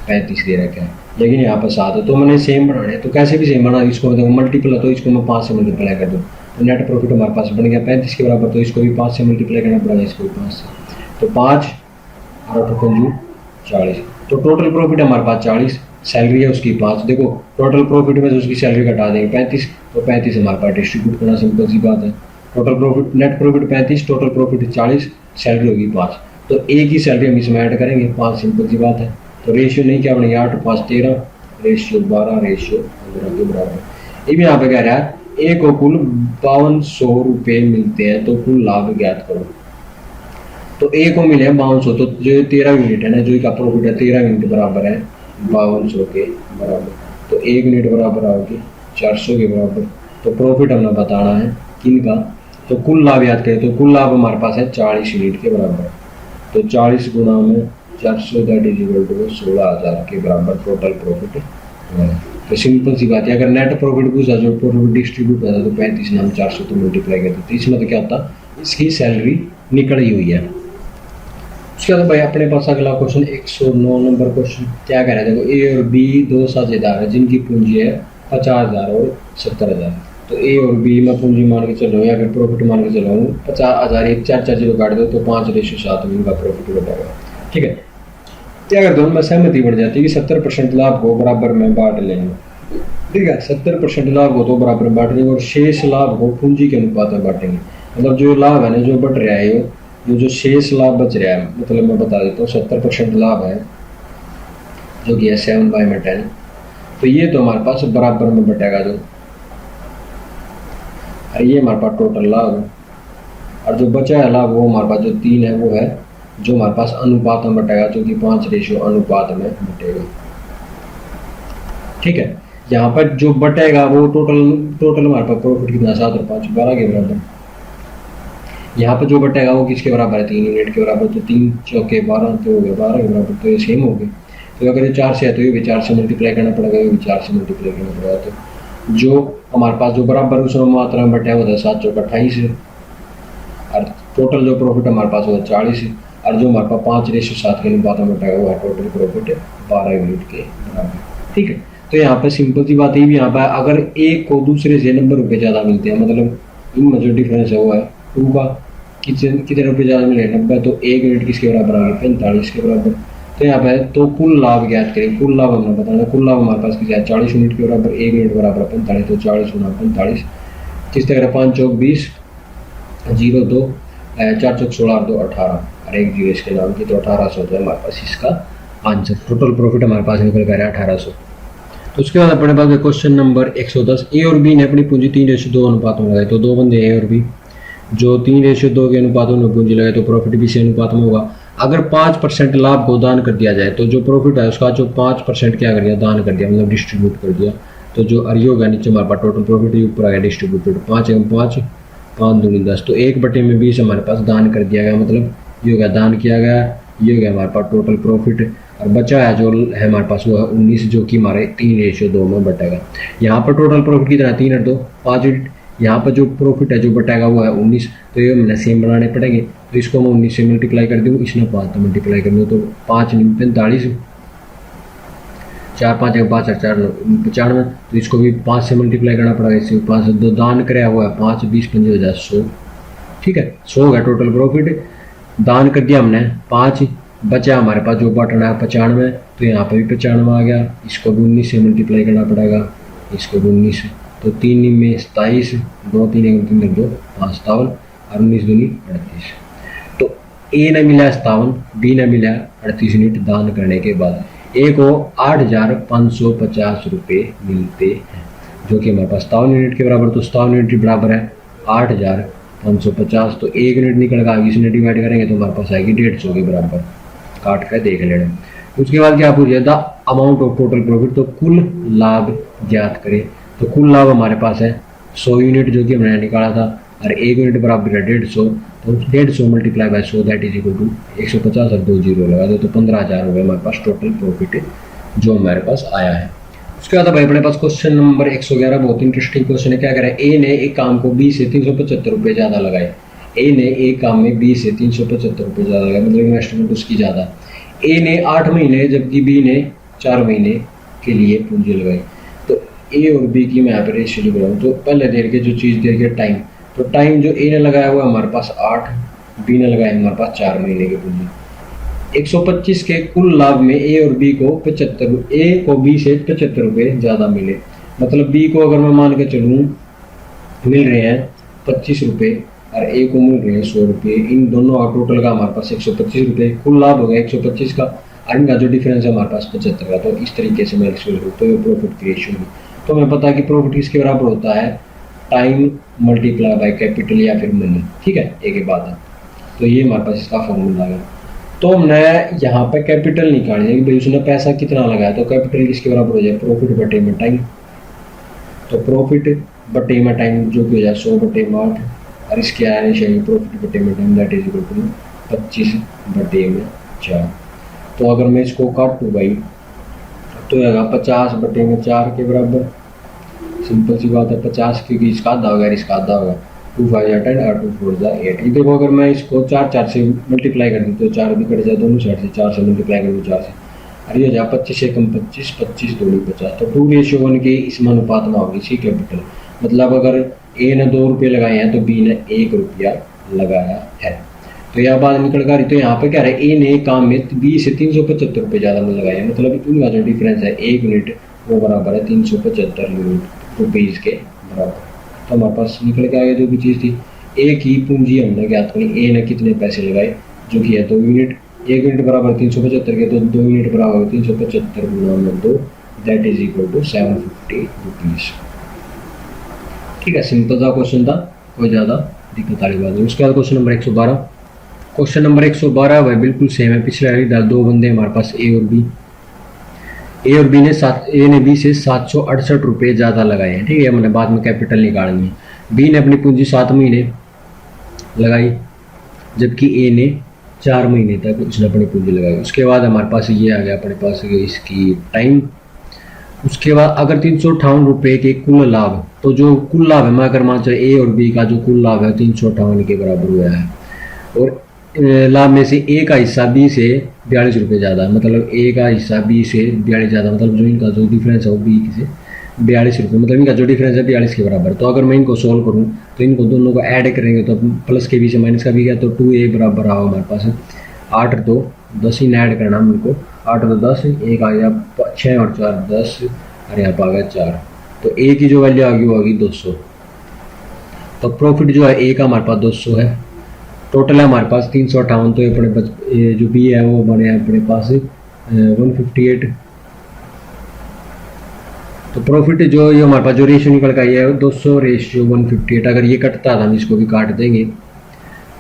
[SPEAKER 1] 35 दे रखा है, लेकिन यहाँ पर 7 है। तो मैंने सेम बनाना है, तो कैसे भी सेम बना, इसको देखो मल्टीपल है तो इसको मैं 5 से मल्टीप्लाई कर दूँ तो नेट प्रॉफिट हमारे पास बन गया 35 के बराबर। तो इसको भी 5 से मल्टीप्लाई करना पड़ेगा, इसको भी 5 से, तो 5 और 8 40। तो टोटल प्रॉफिट हमारे पास 40, सैलरी है उसकी 5। देखो टोटल प्रॉफिट में से उसकी सैलरी घटा देंगे 35, तो 35 हमारे पास डिस्ट्रीब्यूट करना सिंपल सी बात है। Total profit net profit 35, total profit 40, salary होगी 5। तो एक ही सैलरी हम इसमें ऐड करेंगे 5, सिंपल सी बात है। तो रेशियो नहीं क्या बनेगा 8 5 13, रेशियो 12, रेशियो 15 के बराबर। ये भी यहाँ पे कह रहा है ए को कुल 5200 रुपये मिलते हैं तो कुल लाभ ज्ञात करो। तो ए को मिले 5200, तो जो 13 यूनिट है ना, जो का प्रॉफिट है 13 यूनिट बराबर है 5200 के बराबर। तो 1 यूनिट बराबर आओगी 400 के बराबर। तो प्रॉफिट हमने बताना है किन का, तो कुल लाभ याद करें तो कुल लाभ हमारे पास है 40 यूनिट के बराबर। तो 40 गुणा में 400 दैट इज इक्वल टू 16,000 के बराबर टोटल प्रॉफिट है। तो सिंपल सी बात है, अगर नेट प्रॉफिट पूछा जो प्रॉफिट डिस्ट्रीब्यूट होता तो 35 नाम 400 तो मल्टीप्लाई करते, तो इसमें तो क्या होता, इसकी सैलरी निकल ही हुई है। उसके बाद भाई अपने पास अगला क्वेश्चन 109 नंबर क्वेश्चन क्या कह रहा है, देखो ए और बी दो साझेदार है जिनकी पूंजी है 50,000 और 70,000। तो ए और बी में पूंजी मान के चलो या फिर प्रॉफिट मान के चलो 50,000, एक 4 0 काट दो तो 5:7 में इनका प्रॉफिट बढ़ेगा। ठीक है, क्या करते हैं मैं सहमति बढ़ जाती है कि 70% लाभ को बराबर में बांट लेंगे। ठीक है, 70% लाभ को तो बराबर में बांट लेंगे और शेष लाभ को पूंजी के अनुपात में बांटेंगे। मतलब जो लाभ है ना जो बढ़ रहा है जो शेष लाभ बच रहा है, मतलब मैं बता देता हूँ 70% लाभ है जो कि है 7/10। तो ये तो हमारे पास बराबर में बटेगा जो, और ये हमारे पास टोटल लाभ है, और जो बचा है लाभ वो हमारे पास जो 3 है वो है जो हमारे पास अनुपात में बटेगा, जो कि 5 अनुपात में बटेगा। ठीक है, यहाँ पर जो बटेगा वो टोटल हमारे पास प्रॉफिट कितना 7 और 5 12 के बराबर। यहाँ पर जो बटेगा वो किसके बराबर है 3 यूनिट के बराबर। तो 3 चौके 12 तो हो गया 12 के बराबर, तो ये सेम हो गए। तो अगर ये 4 से है तो ये भी 4 से मल्टीप्लाई करना पड़ेगा, ये भी 4 से मल्टीप्लाई करना पड़ेगा। तो जो हमारे पास जो बराबर उसमें मात्रा में बटा होता है 7 चौका 28 है, और टोटल जो प्रॉफिट हमारे पास होगा 40 है, और जो हमारे पास 5:7 के अनुपात में बटेगा वो है टोटल प्रॉफिट 12 यूनिट के बराबर। ठीक है, तो यहाँ पे सिंपल सी बात है भी यहाँ पर अगर एक को दूसरे से नंबर रुपये ज़्यादा मिलते हैं, मतलब इनमें जो डिफरेंस है वो है 2 का कितने रुपये ज़्यादा मिले 90, तो 1 यूनिट किसके बराबर आ गया 45 के बराबर। तो यहाँ पे तो कुल लाभ ज्ञात करें, कुल लाभ हमने बताना, कुल लाभ हमारे पास कितना है 40 यूनिट के बराबर, 1 यूनिट बराबर 45, तो 40 गुना 45 किस तरह 5 चौक 20 0 2 4 चौक 16 2 18 और 1 0 इसके नाम की, तो 1800 तो हमारे पास इसका आंसर। टोटल प्रॉफिट हमारे पास निकल कर 1800। तो उसके बाद अपने पास क्वेश्चन नंबर 110, ए और बी ने अपनी पूंजी 3:2 अनुपात में लगाई। तो दो बंदे ए और बी जो 3:2 के अनुपातों में पूंजी लगाए तो प्रॉफिट भी इसी अनुपात में होगा। अगर 5% लाभ को दान कर दिया जाए तो जो प्रॉफिट है उसका जो 5% क्या कर दिया दान कर दिया, मतलब डिस्ट्रीब्यूट कर दिया। तो जो अरियोग है नीचे हमारे पास टोटल प्रॉफिट ऊपर आ गया डिस्ट्रीब्यूटेड 5 एवं 5 5 दूनी 10, तो 1/20 हमारे पास दान कर दिया गया, मतलब ये हो गया दान किया गया, ये हो गया हमारे पास टोटल प्रॉफिट। और बचा है जो है हमारे पास वो है 19 जो कि हमारे 3:2 में बटेगा। यहाँ पर टोटल प्रॉफिट कितना 3 और 2 5 यूनिट, यहाँ पर जो प्रॉफिट है जो बटेगा वो है 19, तो ये मैंने सेम बनाने पड़ेंगे। तो इसको मैं 19 से मल्टीप्लाई कर दूँ, इसने 5 से मल्टीप्लाई कर दूँ, तो 5 45 4 5 5 4 95, तो इसको भी 5 से मल्टीप्लाई करना पड़ेगा। इससे 5 से 2 दान कराया हुआ है 5 20 5 100। ठीक है, 100 हो गया टोटल प्रॉफिट, दान कर दिया हमने 5, बचा हमारे पास जो बटन है 95, तो यहाँ पर भी 95 आ गया। इसको भी 19 से मल्टीप्लाई करना पड़ेगा, इसको भी 19, तो 3 में 27 2 3 1 3 2 5 57 और 19 दूनी 38। तो ए ने मिला 57, बी ने मिला 38 यूनिट दान करने के बाद। ए को 8,550 रुपये मिलते हैं, जो कि हमारे पास 57 यूनिट के बराबर। तो 57 यूनिट बराबर है 8,550। तो 1 यूनिट निकल कर आगे, इसने डिवाइड करेंगे तो हमारे पास आएगी 150 के बराबर। काट कर देख लेना। उसके बाद क्या पूछ दिया, अमाउंट ऑफ टोटल प्रॉफिट, तो कुल लाभ ज्ञात करें। तो कुल लाभ हमारे पास है 100 यूनिट, जो कि हमने निकाला था, और 1 यूनिट बराबर है 150। तो 150 multiply by 100 that is equal to 150 और 2 जीरो लगा दो तो 15,000 हो गया हमारे पास टोटल प्रॉफिट जो हमारे पास आया है। उसके बाद भाई अपने पास क्वेश्चन नंबर 111, बहुत इंटरेस्टिंग क्वेश्चन है। क्या करें, ए ने एक काम को 20 से 375 रुपये ज़्यादा लगाए। ए ने एक काम में 20 से 375 रुपये ज़्यादा लगाए, मतलब इन्वेस्टमेंट उसकी ज़्यादा। ए ने 8 महीने जबकि बी ने 4 महीने के लिए पूंजी लगाई। तो ए और बी की मैं यहाँ पर रेशियो लिख रहा हूँ। तो पहले देर के जो चीज़ दे रही टाइम, तो टाइम जो ए ने लगाया हुआ हमारे पास 8, बी ने लगाया हमारे पास 4 महीने की पूंजी। 125 के कुल लाभ में ए और बी को 75, ए को बी से 75 रुपये ज़्यादा मिले। मतलब बी को अगर मैं मान के चलूँ मिल रहे हैं 25 रुपये और ए को मिल रहे हैं 100 रुपये, इन दोनों का टोटल का हमारे पास 125 रुपये कुल लाभ हो गया 125 का, और इनका जो डिफरेंस है हमारे पास 75 का। तो इस तरीके से मैं इसको लिखूँ तो ये प्रॉफिट क्रिएशन हुई। तो हमें पता है कि प्रॉफिट किसके बराबर होता है, टाइम मल्टीप्लाई बाय कैपिटल या फिर मनी। ठीक है, एक ही बात है। तो ये हमारे पास इसका फॉर्मूला है। तो हमने यहाँ पे कैपिटल निकालनी है कि भाई उसने पैसा कितना लगाया। तो कैपिटल किसके बराबर हो जाए, प्रॉफिट बटे में टाइम। तो प्रॉफिट बटे में टाइम जो कि हो जाए 100 बटे में 8, और इसके आने चाहिए प्रॉफिट बटे में time that is equal to 25 बटे में 4। तो अगर मैं इसको काटूँ भाई तो आएगा 50 बटे में 4 के बराबर। सिंपल सी बात है, 50 क्योंकि इसका आधा होगा, इसका आधा होगा। 2 5 या 10 और 2 4 जा 8। ये देखो अगर मैं इसको 4 से मल्टीप्लाई कर दूँ तो 4 भी कट जाए दोनों साइड से, 4 से मल्टीप्लाई कर दूँ 4 से, और ये हो जाए 25 से कम 25, 25 दूनी 50। तो 2:1 के इसमें अनुपात में होगी सी कैपिटल। मतलब अगर ए ने 2 रुपये लगाए हैं तो बी ने 1 रुपया लगाया है। तो यह बात निकल कर, तो यहाँ पे क्या है, ए ने काम में 20 से 375 रुपये ज़्यादा में लगाए हैं। मतलब इनका जो डिफरेंस है 1 यूनिट वो बराबर है 375 यूनिट रुपीज़ के बराबर। तो हमारे पास निकल के आगे जो भी चीज़ थी, ए की पूंजी हमने ज्ञात करी, ए ने कितने पैसे लगाए जो कि है 2 यूनिट। 1 यूनिट बराबर 375 के, तो 2 यूनिट बराबर 375 गुणा 2 that is equal to 750 rupees. ठीक है, सिंपल सा क्वेश्चन था, कोई ज़्यादा दिक्कत वाली बात नहीं। उसके बाद क्वेश्चन नंबर 112। क्वेश्चन नंबर 112 वह बिल्कुल सेम है पिछले वाली। दो बंदे हमारे पास ए और बी। ए और बी ने ए ने बी से 768 रुपये ज़्यादा लगाए हैं। ठीक है, मैंने बाद में कैपिटल निकालनी है। बी ने अपनी पूंजी 7 महीने लगाई जबकि ए ने 4 महीने तक उसने अपनी पूंजी लगाई। उसके बाद हमारे पास ये आ गया अपने पास इसकी टाइम। उसके बाद अगर 358 रुपये के कुल लाभ, तो जो कुल लाभ है मैं अगर मान चले ए और बी का जो कुल लाभ है 358 के बराबर हुआ है, और लाभ में से ए का हिस्सा बी से 42 रुपये ज़्यादा है। मतलब ए का हिस्सा बी से 42 ज़्यादा, मतलब जो इनका जो डिफरेंस है वो बी से 42 रुपये, मतलब इनका जो डिफरेंस है 42 के बराबर। तो अगर मैं इनको सोल्व करूँ तो इनको दोनों को ऐड करेंगे तो प्लस के बी से माइनस का भी गया, तो 2a बराबर आओ हमारे पास 8 और 2 10 ही ऐड करना हमको। 8 और 10, एक आ गया 6 और 4 10, और यहाँ पर आ गया 4। तो ए की जो वैल्यू आ गई वो होगी 200। तो प्रॉफिट जो है ए का हमारे पास 200 है, टोटल है हमारे पास 358। तो अपने जो बी है वो बने अपने पास 158। तो प्रॉफिट जो ये हमारे पास जो रेशियो निकल का है 200 रेशियो 158। अगर ये कटता था हम इसको भी काट देंगे।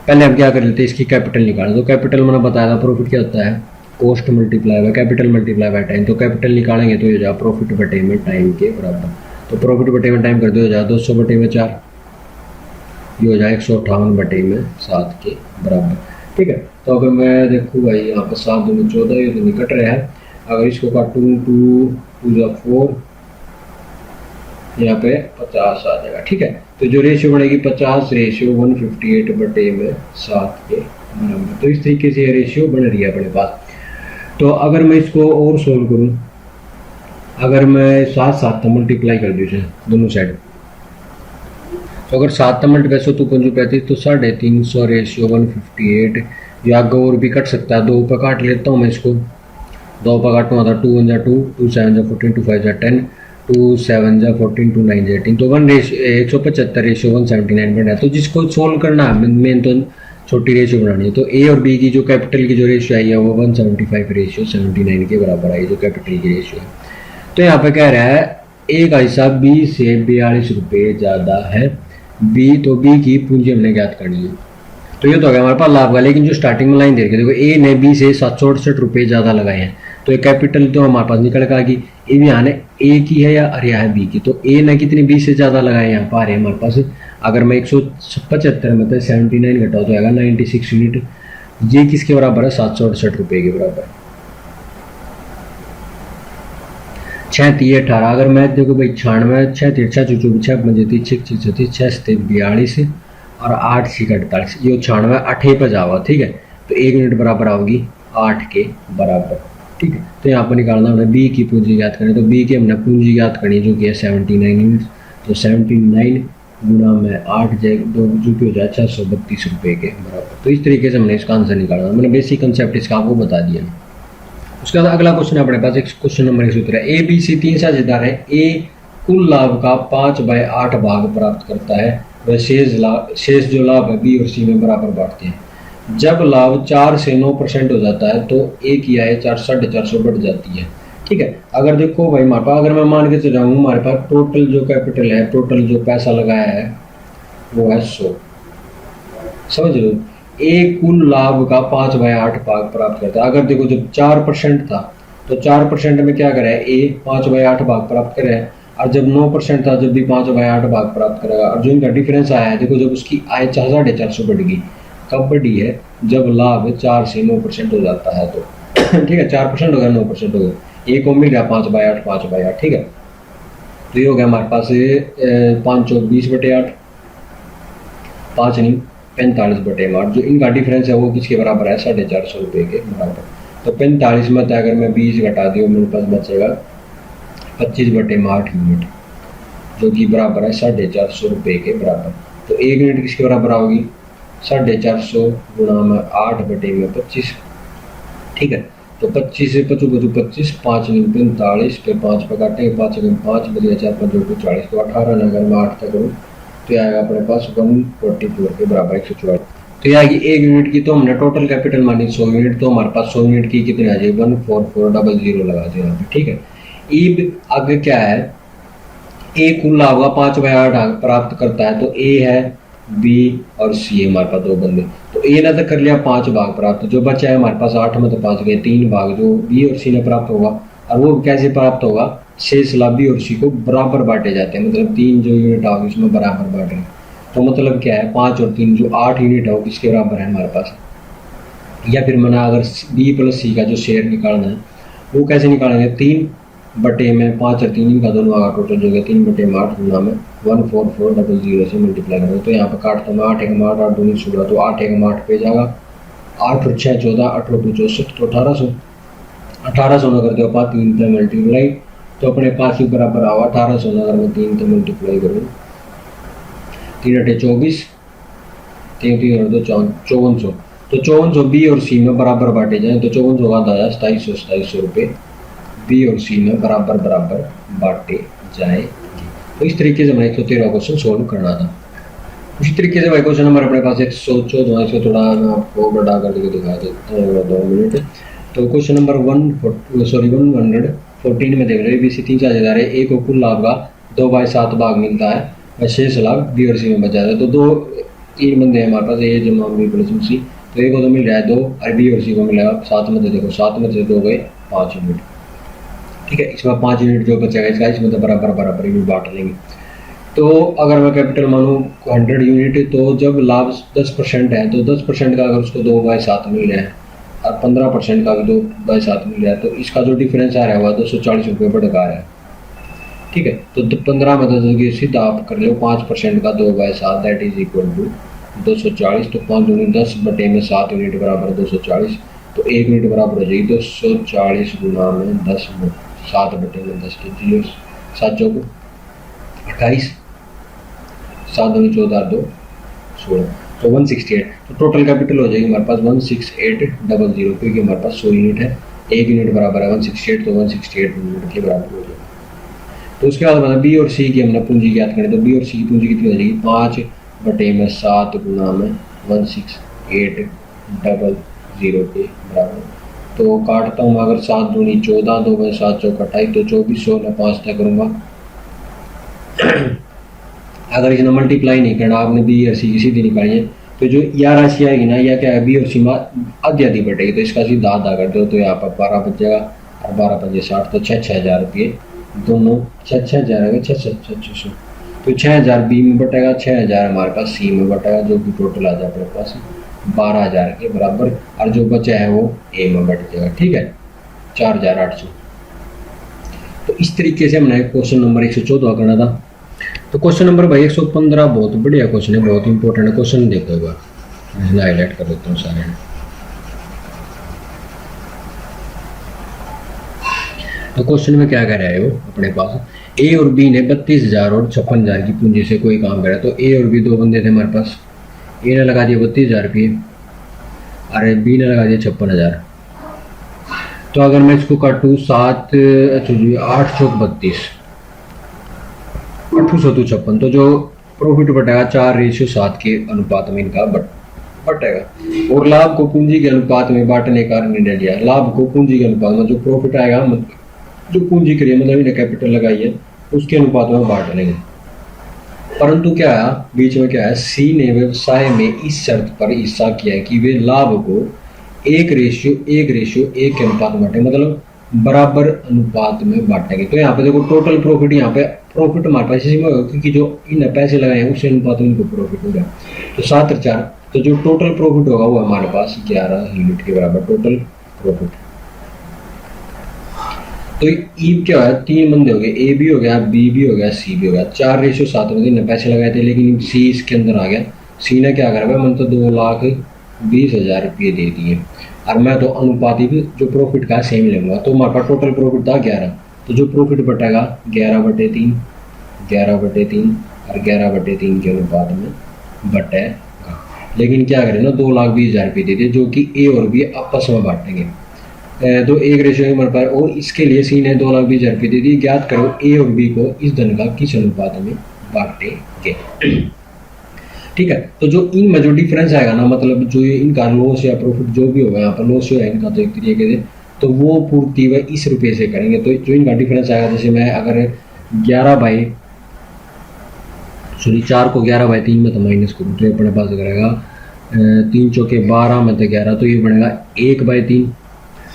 [SPEAKER 1] पहले हम क्या कर लेते हैं, इसकी कैपिटल निकालें। तो कैपिटल मैंने बताया था प्रॉफिट क्या होता है, cost multiply by capital multiply by time. तो कैपिटल निकालेंगे तो ये हो जाए प्रॉफिट बटे में टाइम के बराबर। तो प्रॉफिट बटे में टाइम कर दो, हो जाए 200 बटे में 4, ये हो जाए 158 बटे में 7 के बराबर। ठीक है, तो अगर मैं देखूँ भाई यहाँ पर 7 दूनी 14, ये तो निकट रहा है। अगर इसको काटूँ 2 4, यहाँ पे 50 आ जाएगा। ठीक है, तो जो रेशियो बनेगी 50 रेशियो 158 बटे में 7 के बराबर। तो इस तरीके से ये रेशियो बन रही है अपने पास। तो अगर मैं इसको और सोल्व करूँ, अगर मैं 7 मल्टीप्लाई कर दूँ इसे दोनों साइड, तो अगर 7 मल्टीप्लाई 100 2 35, तो 350 रेशियो 158। या आगे और भी कट सकता है, 2 पर काट लेता हूँ मैं इसको। 2 पर काटूँगा तो 2 1 जा 2, 2 7 जा 14, 2 5 जा 10, 2 7 जा 14, 2 9 जा 18। तो 175 रेशियो 179 है। तो जिसको सोल्व करना है मेन तो छोटी रेशियो बनानी है। तो ए और बी की जो कैपिटल की जो रेशियो आई है वो 175 रेशियो 79 के बराबर आई, जो कैपिटल की रेशियो है। तो यहाँ पे कह रहा है ए का हिस्सा बी से 42 रुपये ज़्यादा है, बी तो बी की पूंजी हमने ज्ञात करनी है। तो ये तो हो गया हमारे पास लाभ का, लेकिन जो स्टार्टिंग में लाइन दे रखी है देखो, ए ने बी से 768 रुपये ज़्यादा लगाए हैं, तो ये कैपिटल तो हमारे पास निकल का कि ए भी यहाँ ए की है या अरे यहाँ बी की। तो ए ने कितनी बी से ज़्यादा लगाए यहाँ पर आ रहे हैं हमारे पास, अगर मैं 175 में तो 79 घटाओ तो आएगा 96 यूनिट। ये किसके बराबर है, 768 रुपये के बराबर। 6×3=18, अगर मैं देखो भाई 96 6×3=24 6×5=36 6×7=42 और 8×6=48, ये 96 8 पे जाओगा, ठीक है। तो 1 यूनिट बराबर आओगी 8 के बराबर, ठीक है। तो यहाँ पर निकालना हमने बी की पूंजी ज्ञात करनी, तो बी की हमने पूंजी ज्ञात करनी जो कि है 79 यूनिट। तो 79 गुणा में 8 जो कि हो जाए 632 रुपये के बराबर। तो इस तरीके से हमने इसका आंसर निकालना, मैंने बेसिक कंसेप्ट इसका आपको बता दिया। उसके बाद अगला क्वेश्चन अपने पास एक क्वेश्चन नंबर 1 सूत्र है, ए बी सी 3 साझेदार है, ए कुल लाभ का 5/8 भाग प्राप्त करता है, वह शेष जो लाभ है बी और सी में बराबर बांटते हैं। जब लाभ 4 से 9% हो जाता है तो ए की आय 450 बढ़ जाती है, ठीक है। अगर देखो भाई हमारे पास, अगर मैं मान के चलाऊँ हमारे पास टोटल जो कैपिटल है, टोटल जो पैसा लगाया है वो है 100, समझ लो। ए कुल लाभ का 5/8 भाग प्राप्त करता है। अगर देखो जब 4% था तो 4% में क्या करे, ए 5/8 भाग प्राप्त करे, और जब 9% था जब भी 5/8 भाग प्राप्त करेगा। और जो इनका डिफरेंस आया है देखो, जब उसकी आय 450 बढ़ गई, कब बढ़ी है, जब लाभ 4 से 9% हो जाता है तो ठीक है, 4% हो गया 9% हो गया, ए को मिल गया 5/8, ठीक है। तो ये हो गया हमारे पास 5/20/8, 5 नहीं 45/8, जो इनका डिफरेंस है वो किसके बराबर है, 450 रुपये के बराबर। तो 45 में अगर मैं 20 घटा दूँ मेरे पास बचेगा 25/8 यूनिट, जो कि बराबर है 450 रुपये के बराबर। तो 1 यूनिट किसके बराबर आओगी, 450 गुणा में 8/25, ठीक है। तो 25 से 25, 5 नहीं 45, फिर 5 पर काटेंगे, 5 बजे 4 5 2 40, तो 18 अगर मैं 8 तक करूँ तो आएगा अपने पास 144 के बराबर 144। तो ये आएगी 1 यूनिट की। तो हमने टोटल कैपिटल मानी 100 यूनिट, तो हमारे पास 100 यूनिट की कितनी आ जाएगी, 14400 लगा दो यहाँ पे, ठीक है। ई आगे क्या है, ए कुल लाभ का 5/8 प्राप्त करता है, तो ए है, बी और सी है हमारे पास 2 बंदे। तो ए ने तो कर लिया 5 भाग प्राप्त, जो बचा है हमारे पास 8 में तो 5 गए, 3 भाग जो बी और सी ने प्राप्त होगा। और वो कैसे प्राप्त होगा, शेष लाभ बी और सी को बराबर बांटे जाते हैं, मतलब 3 जो यूनिट आओगे उसमें बराबर बांटेंगे। तो मतलब क्या है, 5 और 3 जो 8 यूनिट है वो किसके बराबर है हमारे पास। या फिर मैंने अगर बी प्लस सी का जो शेयर निकालना है वो कैसे निकालेंगे, 3 में 5 और 3 इनका दोनों आगे टोटल जो है 3/8 गुना में 14400 से मल्टीप्लाई करेंगे। तो यहाँ पर काटता मैं 8 1 8 8 2 16, तो 8 1 8 पे जाएगा, 8 और 6 14, 8 और 2 64, तो 1800 में करते हो 5 3 से मल्टीप्लाई, तो अपने पास ही बराबर आओ 1800 में अगर मैं 3 से मल्टीप्लाई करूँ, 3 8 24, 3 3 और 2 5400, तो 5400 बी और सी में बराबर बांटे जाए, तो 5400 का आया 2700 रुपये बी और सी में बराबर बांटे जाए। तो इस तरीके से मैंने 113 क्वेश्चन सोल्व करना था। उसी तरीके से भाई क्वेश्चन नंबर अपने पास 114, इसको थोड़ा मैं आपको बड़ा करके दिखा देता हूँ 2 मिनट। तो क्वेश्चन नंबर 114 में देख रहे हैं, बी सी 3 साझेदार है, ए को कुल लाभ का 2/7 भाग मिलता है, वह शेष लाभ बी और सी में बचा है। तो 3 बंदे हैं हमारे पास, ए जमा बी प्लस सी, तो ए को तो मिल रहा है 2 और बी और सी को मिलेगा 7 में, तो देखो 7 में से 2 गए 5 यूनिट, ठीक है। इसमें 5 यूनिट जो बचेगा इसका, इसमें तो बराबर यूनिट बांट लेंगे। तो अगर मैं कैपिटल मानूँ 100 यूनिट, तो जब लाभ 10% है तो 10% का अगर उसको 2/7 मिल रहा है और 15% का भी 2/7 मिल रहा है, तो इसका जो डिफरेंस आ रहा है वह 240 रुपये बढ़ रहा है, ठीक है। तो 15 में 10 सीधा आप कर लो 5% का 2/7 दैट इज इक्वल टू 240, तो 5 दूनी 10 बटे में 7 यूनिट बराबर 240, तो 1 यूनिट बराबर हो जाएगी 240 गुना में 10 7 बटे में 10, तो 0 7 चौक 28, 7 दूनी 14 2 16, तो 168। तो टोटल कैपिटल हो जाएगी हमारे पास 16800, क्योंकि हमारे पास 100 यूनिट है, 1 यूनिट बराबर है 168, तो 168 यूनिट के बराबर हो जाएगा। तो उसके बाद मतलब बी और सी की हमने पूंजी ज्ञात करें, तो बी और सी की पूंजी कितनी हो जाएगी 5 बटे में 7 गुना में 168, 800 के बराबर। तो काटता हूँ, अगर 7 दूनी 14, 2 बाई 7 चौक 28, तो 24, 16 5 तक करूँगा। अगर इसने मल्टीप्लाई नहीं करना, आपने बी और सी की सीधी निकाली है, तो जो यह राशि आएगी ना, यह क्या है, बी और सी में आधी आधी बटेगी, तो इसका सीधा आधा कर दो, तो यहाँ पर 12 बच जाएगा और 12 पंजे 60, तो 6,000 रुपये दोनों, 6,000 आएगा, 6,600, तो 6,000 बी में बटेगा, 6,000 हमारे पास सी में बटेगा, जो कि टोटल आ जाए अपने पास 12,000 के बराबर, और जो बचा है वो ए में बट जाएगा। ठीक है, 4,800। तो इस तरीके से हमने क्वेश्चन नंबर 114 करना था। तो क्वेश्चन नंबर भाई 115 बहुत बढ़िया क्वेश्चन है, बहुत इंपॉर्टेंट है क्वेश्चन। देखो एक बार मैं हाईलाइट कर देता हूँ सारे। तो क्वेश्चन में क्या कह रहा है वो, अपने पास ए और बी ने 32,000 और 56,000 की पूंजी से कोई काम करा। तो ए और बी दो बंदे थे हमारे पास, ए ने लगा दिया 32,000 रुपये और बी ने लगा दिया 56,000। तो अगर मैं इसको काटूँ 7 8 चौक 32, 856, तो जो प्रॉफिट बटेगा 4:7 के अनुपात में इनका बटेगा। और लाभ को पूंजी के अनुपात में बांटने का निर्णय लिया। लाभ को पूंजी के अनुपात में, जो प्रॉफिट आएगा, जो पूंजी करिए मतलब इन्हें कैपिटल लगाई है, उसके अनुपात में बांट लेंगे। परंतु क्या है, बीच में क्या है, सी ने व्यवसाय में इस शर्त पर हिस्सा किया है कि वे लाभ को 1:1 के अनुपात में बांटे, मतलब बराबर अनुपात में बांटेंगे। तो यहाँ पे देखो टोटल प्रॉफिट, यहाँ पे प्रॉफिट हमारे पास इसी में होगा, क्योंकि जो इन पैसे लगाए हैं उस अनुपात में इनको प्रॉफिट होगा। तो 7 और 4, तो जो टोटल प्रॉफिट होगा वो हमारे पास 11 यूनिट के बराबर टोटल प्रॉफिट। तो ई क्या है, 3 बंदे हो गए, ए भी हो गया, बी भी हो गया, सी भी हो गया। 4:7 में इन्हें पैसे लगाए थे, लेकिन सी इसके अंदर आ गया। सी ने क्या करा, मैंने तो 2,20,000 रुपये दे दिए, और मैं तो अनुपाती भी जो प्रॉफिट का सेम लूँगा। तो हमारे पास टोटल प्रॉफिट था 11, तो जो प्रॉफिट बटेगा 11/3, 11/3 और 11/3 के अनुपात में बटेगा। लेकिन क्या करें ना, 2,20,000 रुपये दे दिए, जो कि ए और बी आपस में बांटेंगे। तो 1:1 हमारे पास, और इसके लिए सी ने 2,20,000 रुपये दे दिए। ज्ञात करो ए और बी को इस धन का किस अनुपात में बांटेंगे। ठीक है, तो जो इनमें जो डिफरेंस आएगा ना, मतलब जो इनका लॉस या प्रॉफिट जो भी होगा, यहाँ पर लॉस है इनका, तो एक तरीके से तो वो पूर्ति वह इस रुपये से करेंगे। तो जो इनका डिफरेंस आएगा, जैसे मैं अगर 4 को 11/3 में तो माइनस करूँ, तो ये अपने पास करेगा 3 चौके 12 में तो 11, तो ये बनेगा 1/3।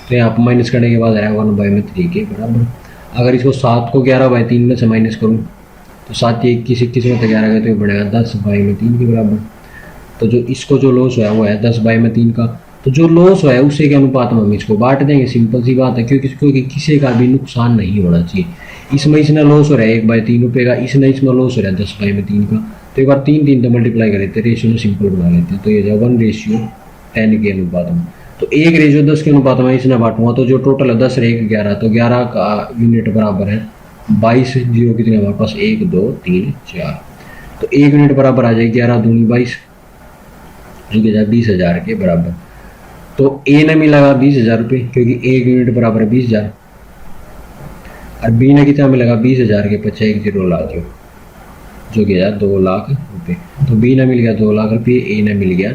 [SPEAKER 1] तो यहाँ पर माइनस करने के बाद आएगा 1/3 के बराबर। अगर इसको 7 को 11/3 में से माइनस करूँ, तो 7 21 21 में तो 11 गए, तो ये बढ़ेगा 10/3 के बराबर। तो जो इसको जो लॉस हुआ है वो है 10/3 का। तो जो लॉस हुआ है उसी के अनुपात में हम इसको बांट देंगे, सिंपल सी बात है, क्योंकि किसी का भी नुकसान नहीं होना चाहिए। इसमें इसने लॉस हो रहा है 1/3 रुपये का, इसने इसमें लॉस हो रहा है 10/3 का। तो एक बार 3 तो मल्टीप्लाई कर लेते हैं, रेशियो सिंपल बना लेते हैं। तो ये जो 1:10 के अनुपात में, तो 1:10 के अनुपात में इसने बांटूंगा, तो जो टोटल है 10 और 1 11, तो 11 का यूनिट बराबर है 22। जीरो कितने हमारे पास, 1 2 3 4, तो 1 यूनिट बराबर आ जाएगी 11 दूनी 22, जो कि 20,000 के बराबर। तो ए ने मिलेगा 20,000 रुपये, क्योंकि 1 यूनिट बराबर है 20,000, और बी ने कितना मिलेगा 20,000 के 1 0 ला दो, जो कि 2 लाख रुपये। तो बी ने मिल गया 2 लाख रुपये, ए ने मिल गया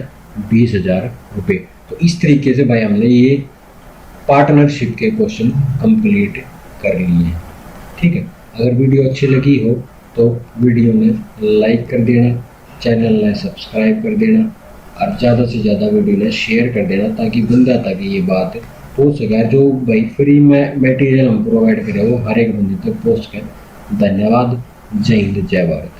[SPEAKER 1] 20,000 रुपये। तो इस तरीके से भाई हमने ये पार्टनरशिप के क्वेश्चन कंप्लीट कर लिए हैं। ठीक है, अगर वीडियो अच्छी लगी हो तो वीडियो में लाइक कर देना, चैनल ने सब्सक्राइब कर देना, और ज़्यादा से ज़्यादा वीडियो ने शेयर कर देना, ताकि बंदा तक ये बात पहुँच सके। जो भाई फ्री में मटेरियल हम प्रोवाइड करें वो हर एक बंदे तक पहुँच सके। धन्यवाद। जय हिंद, जय भारत।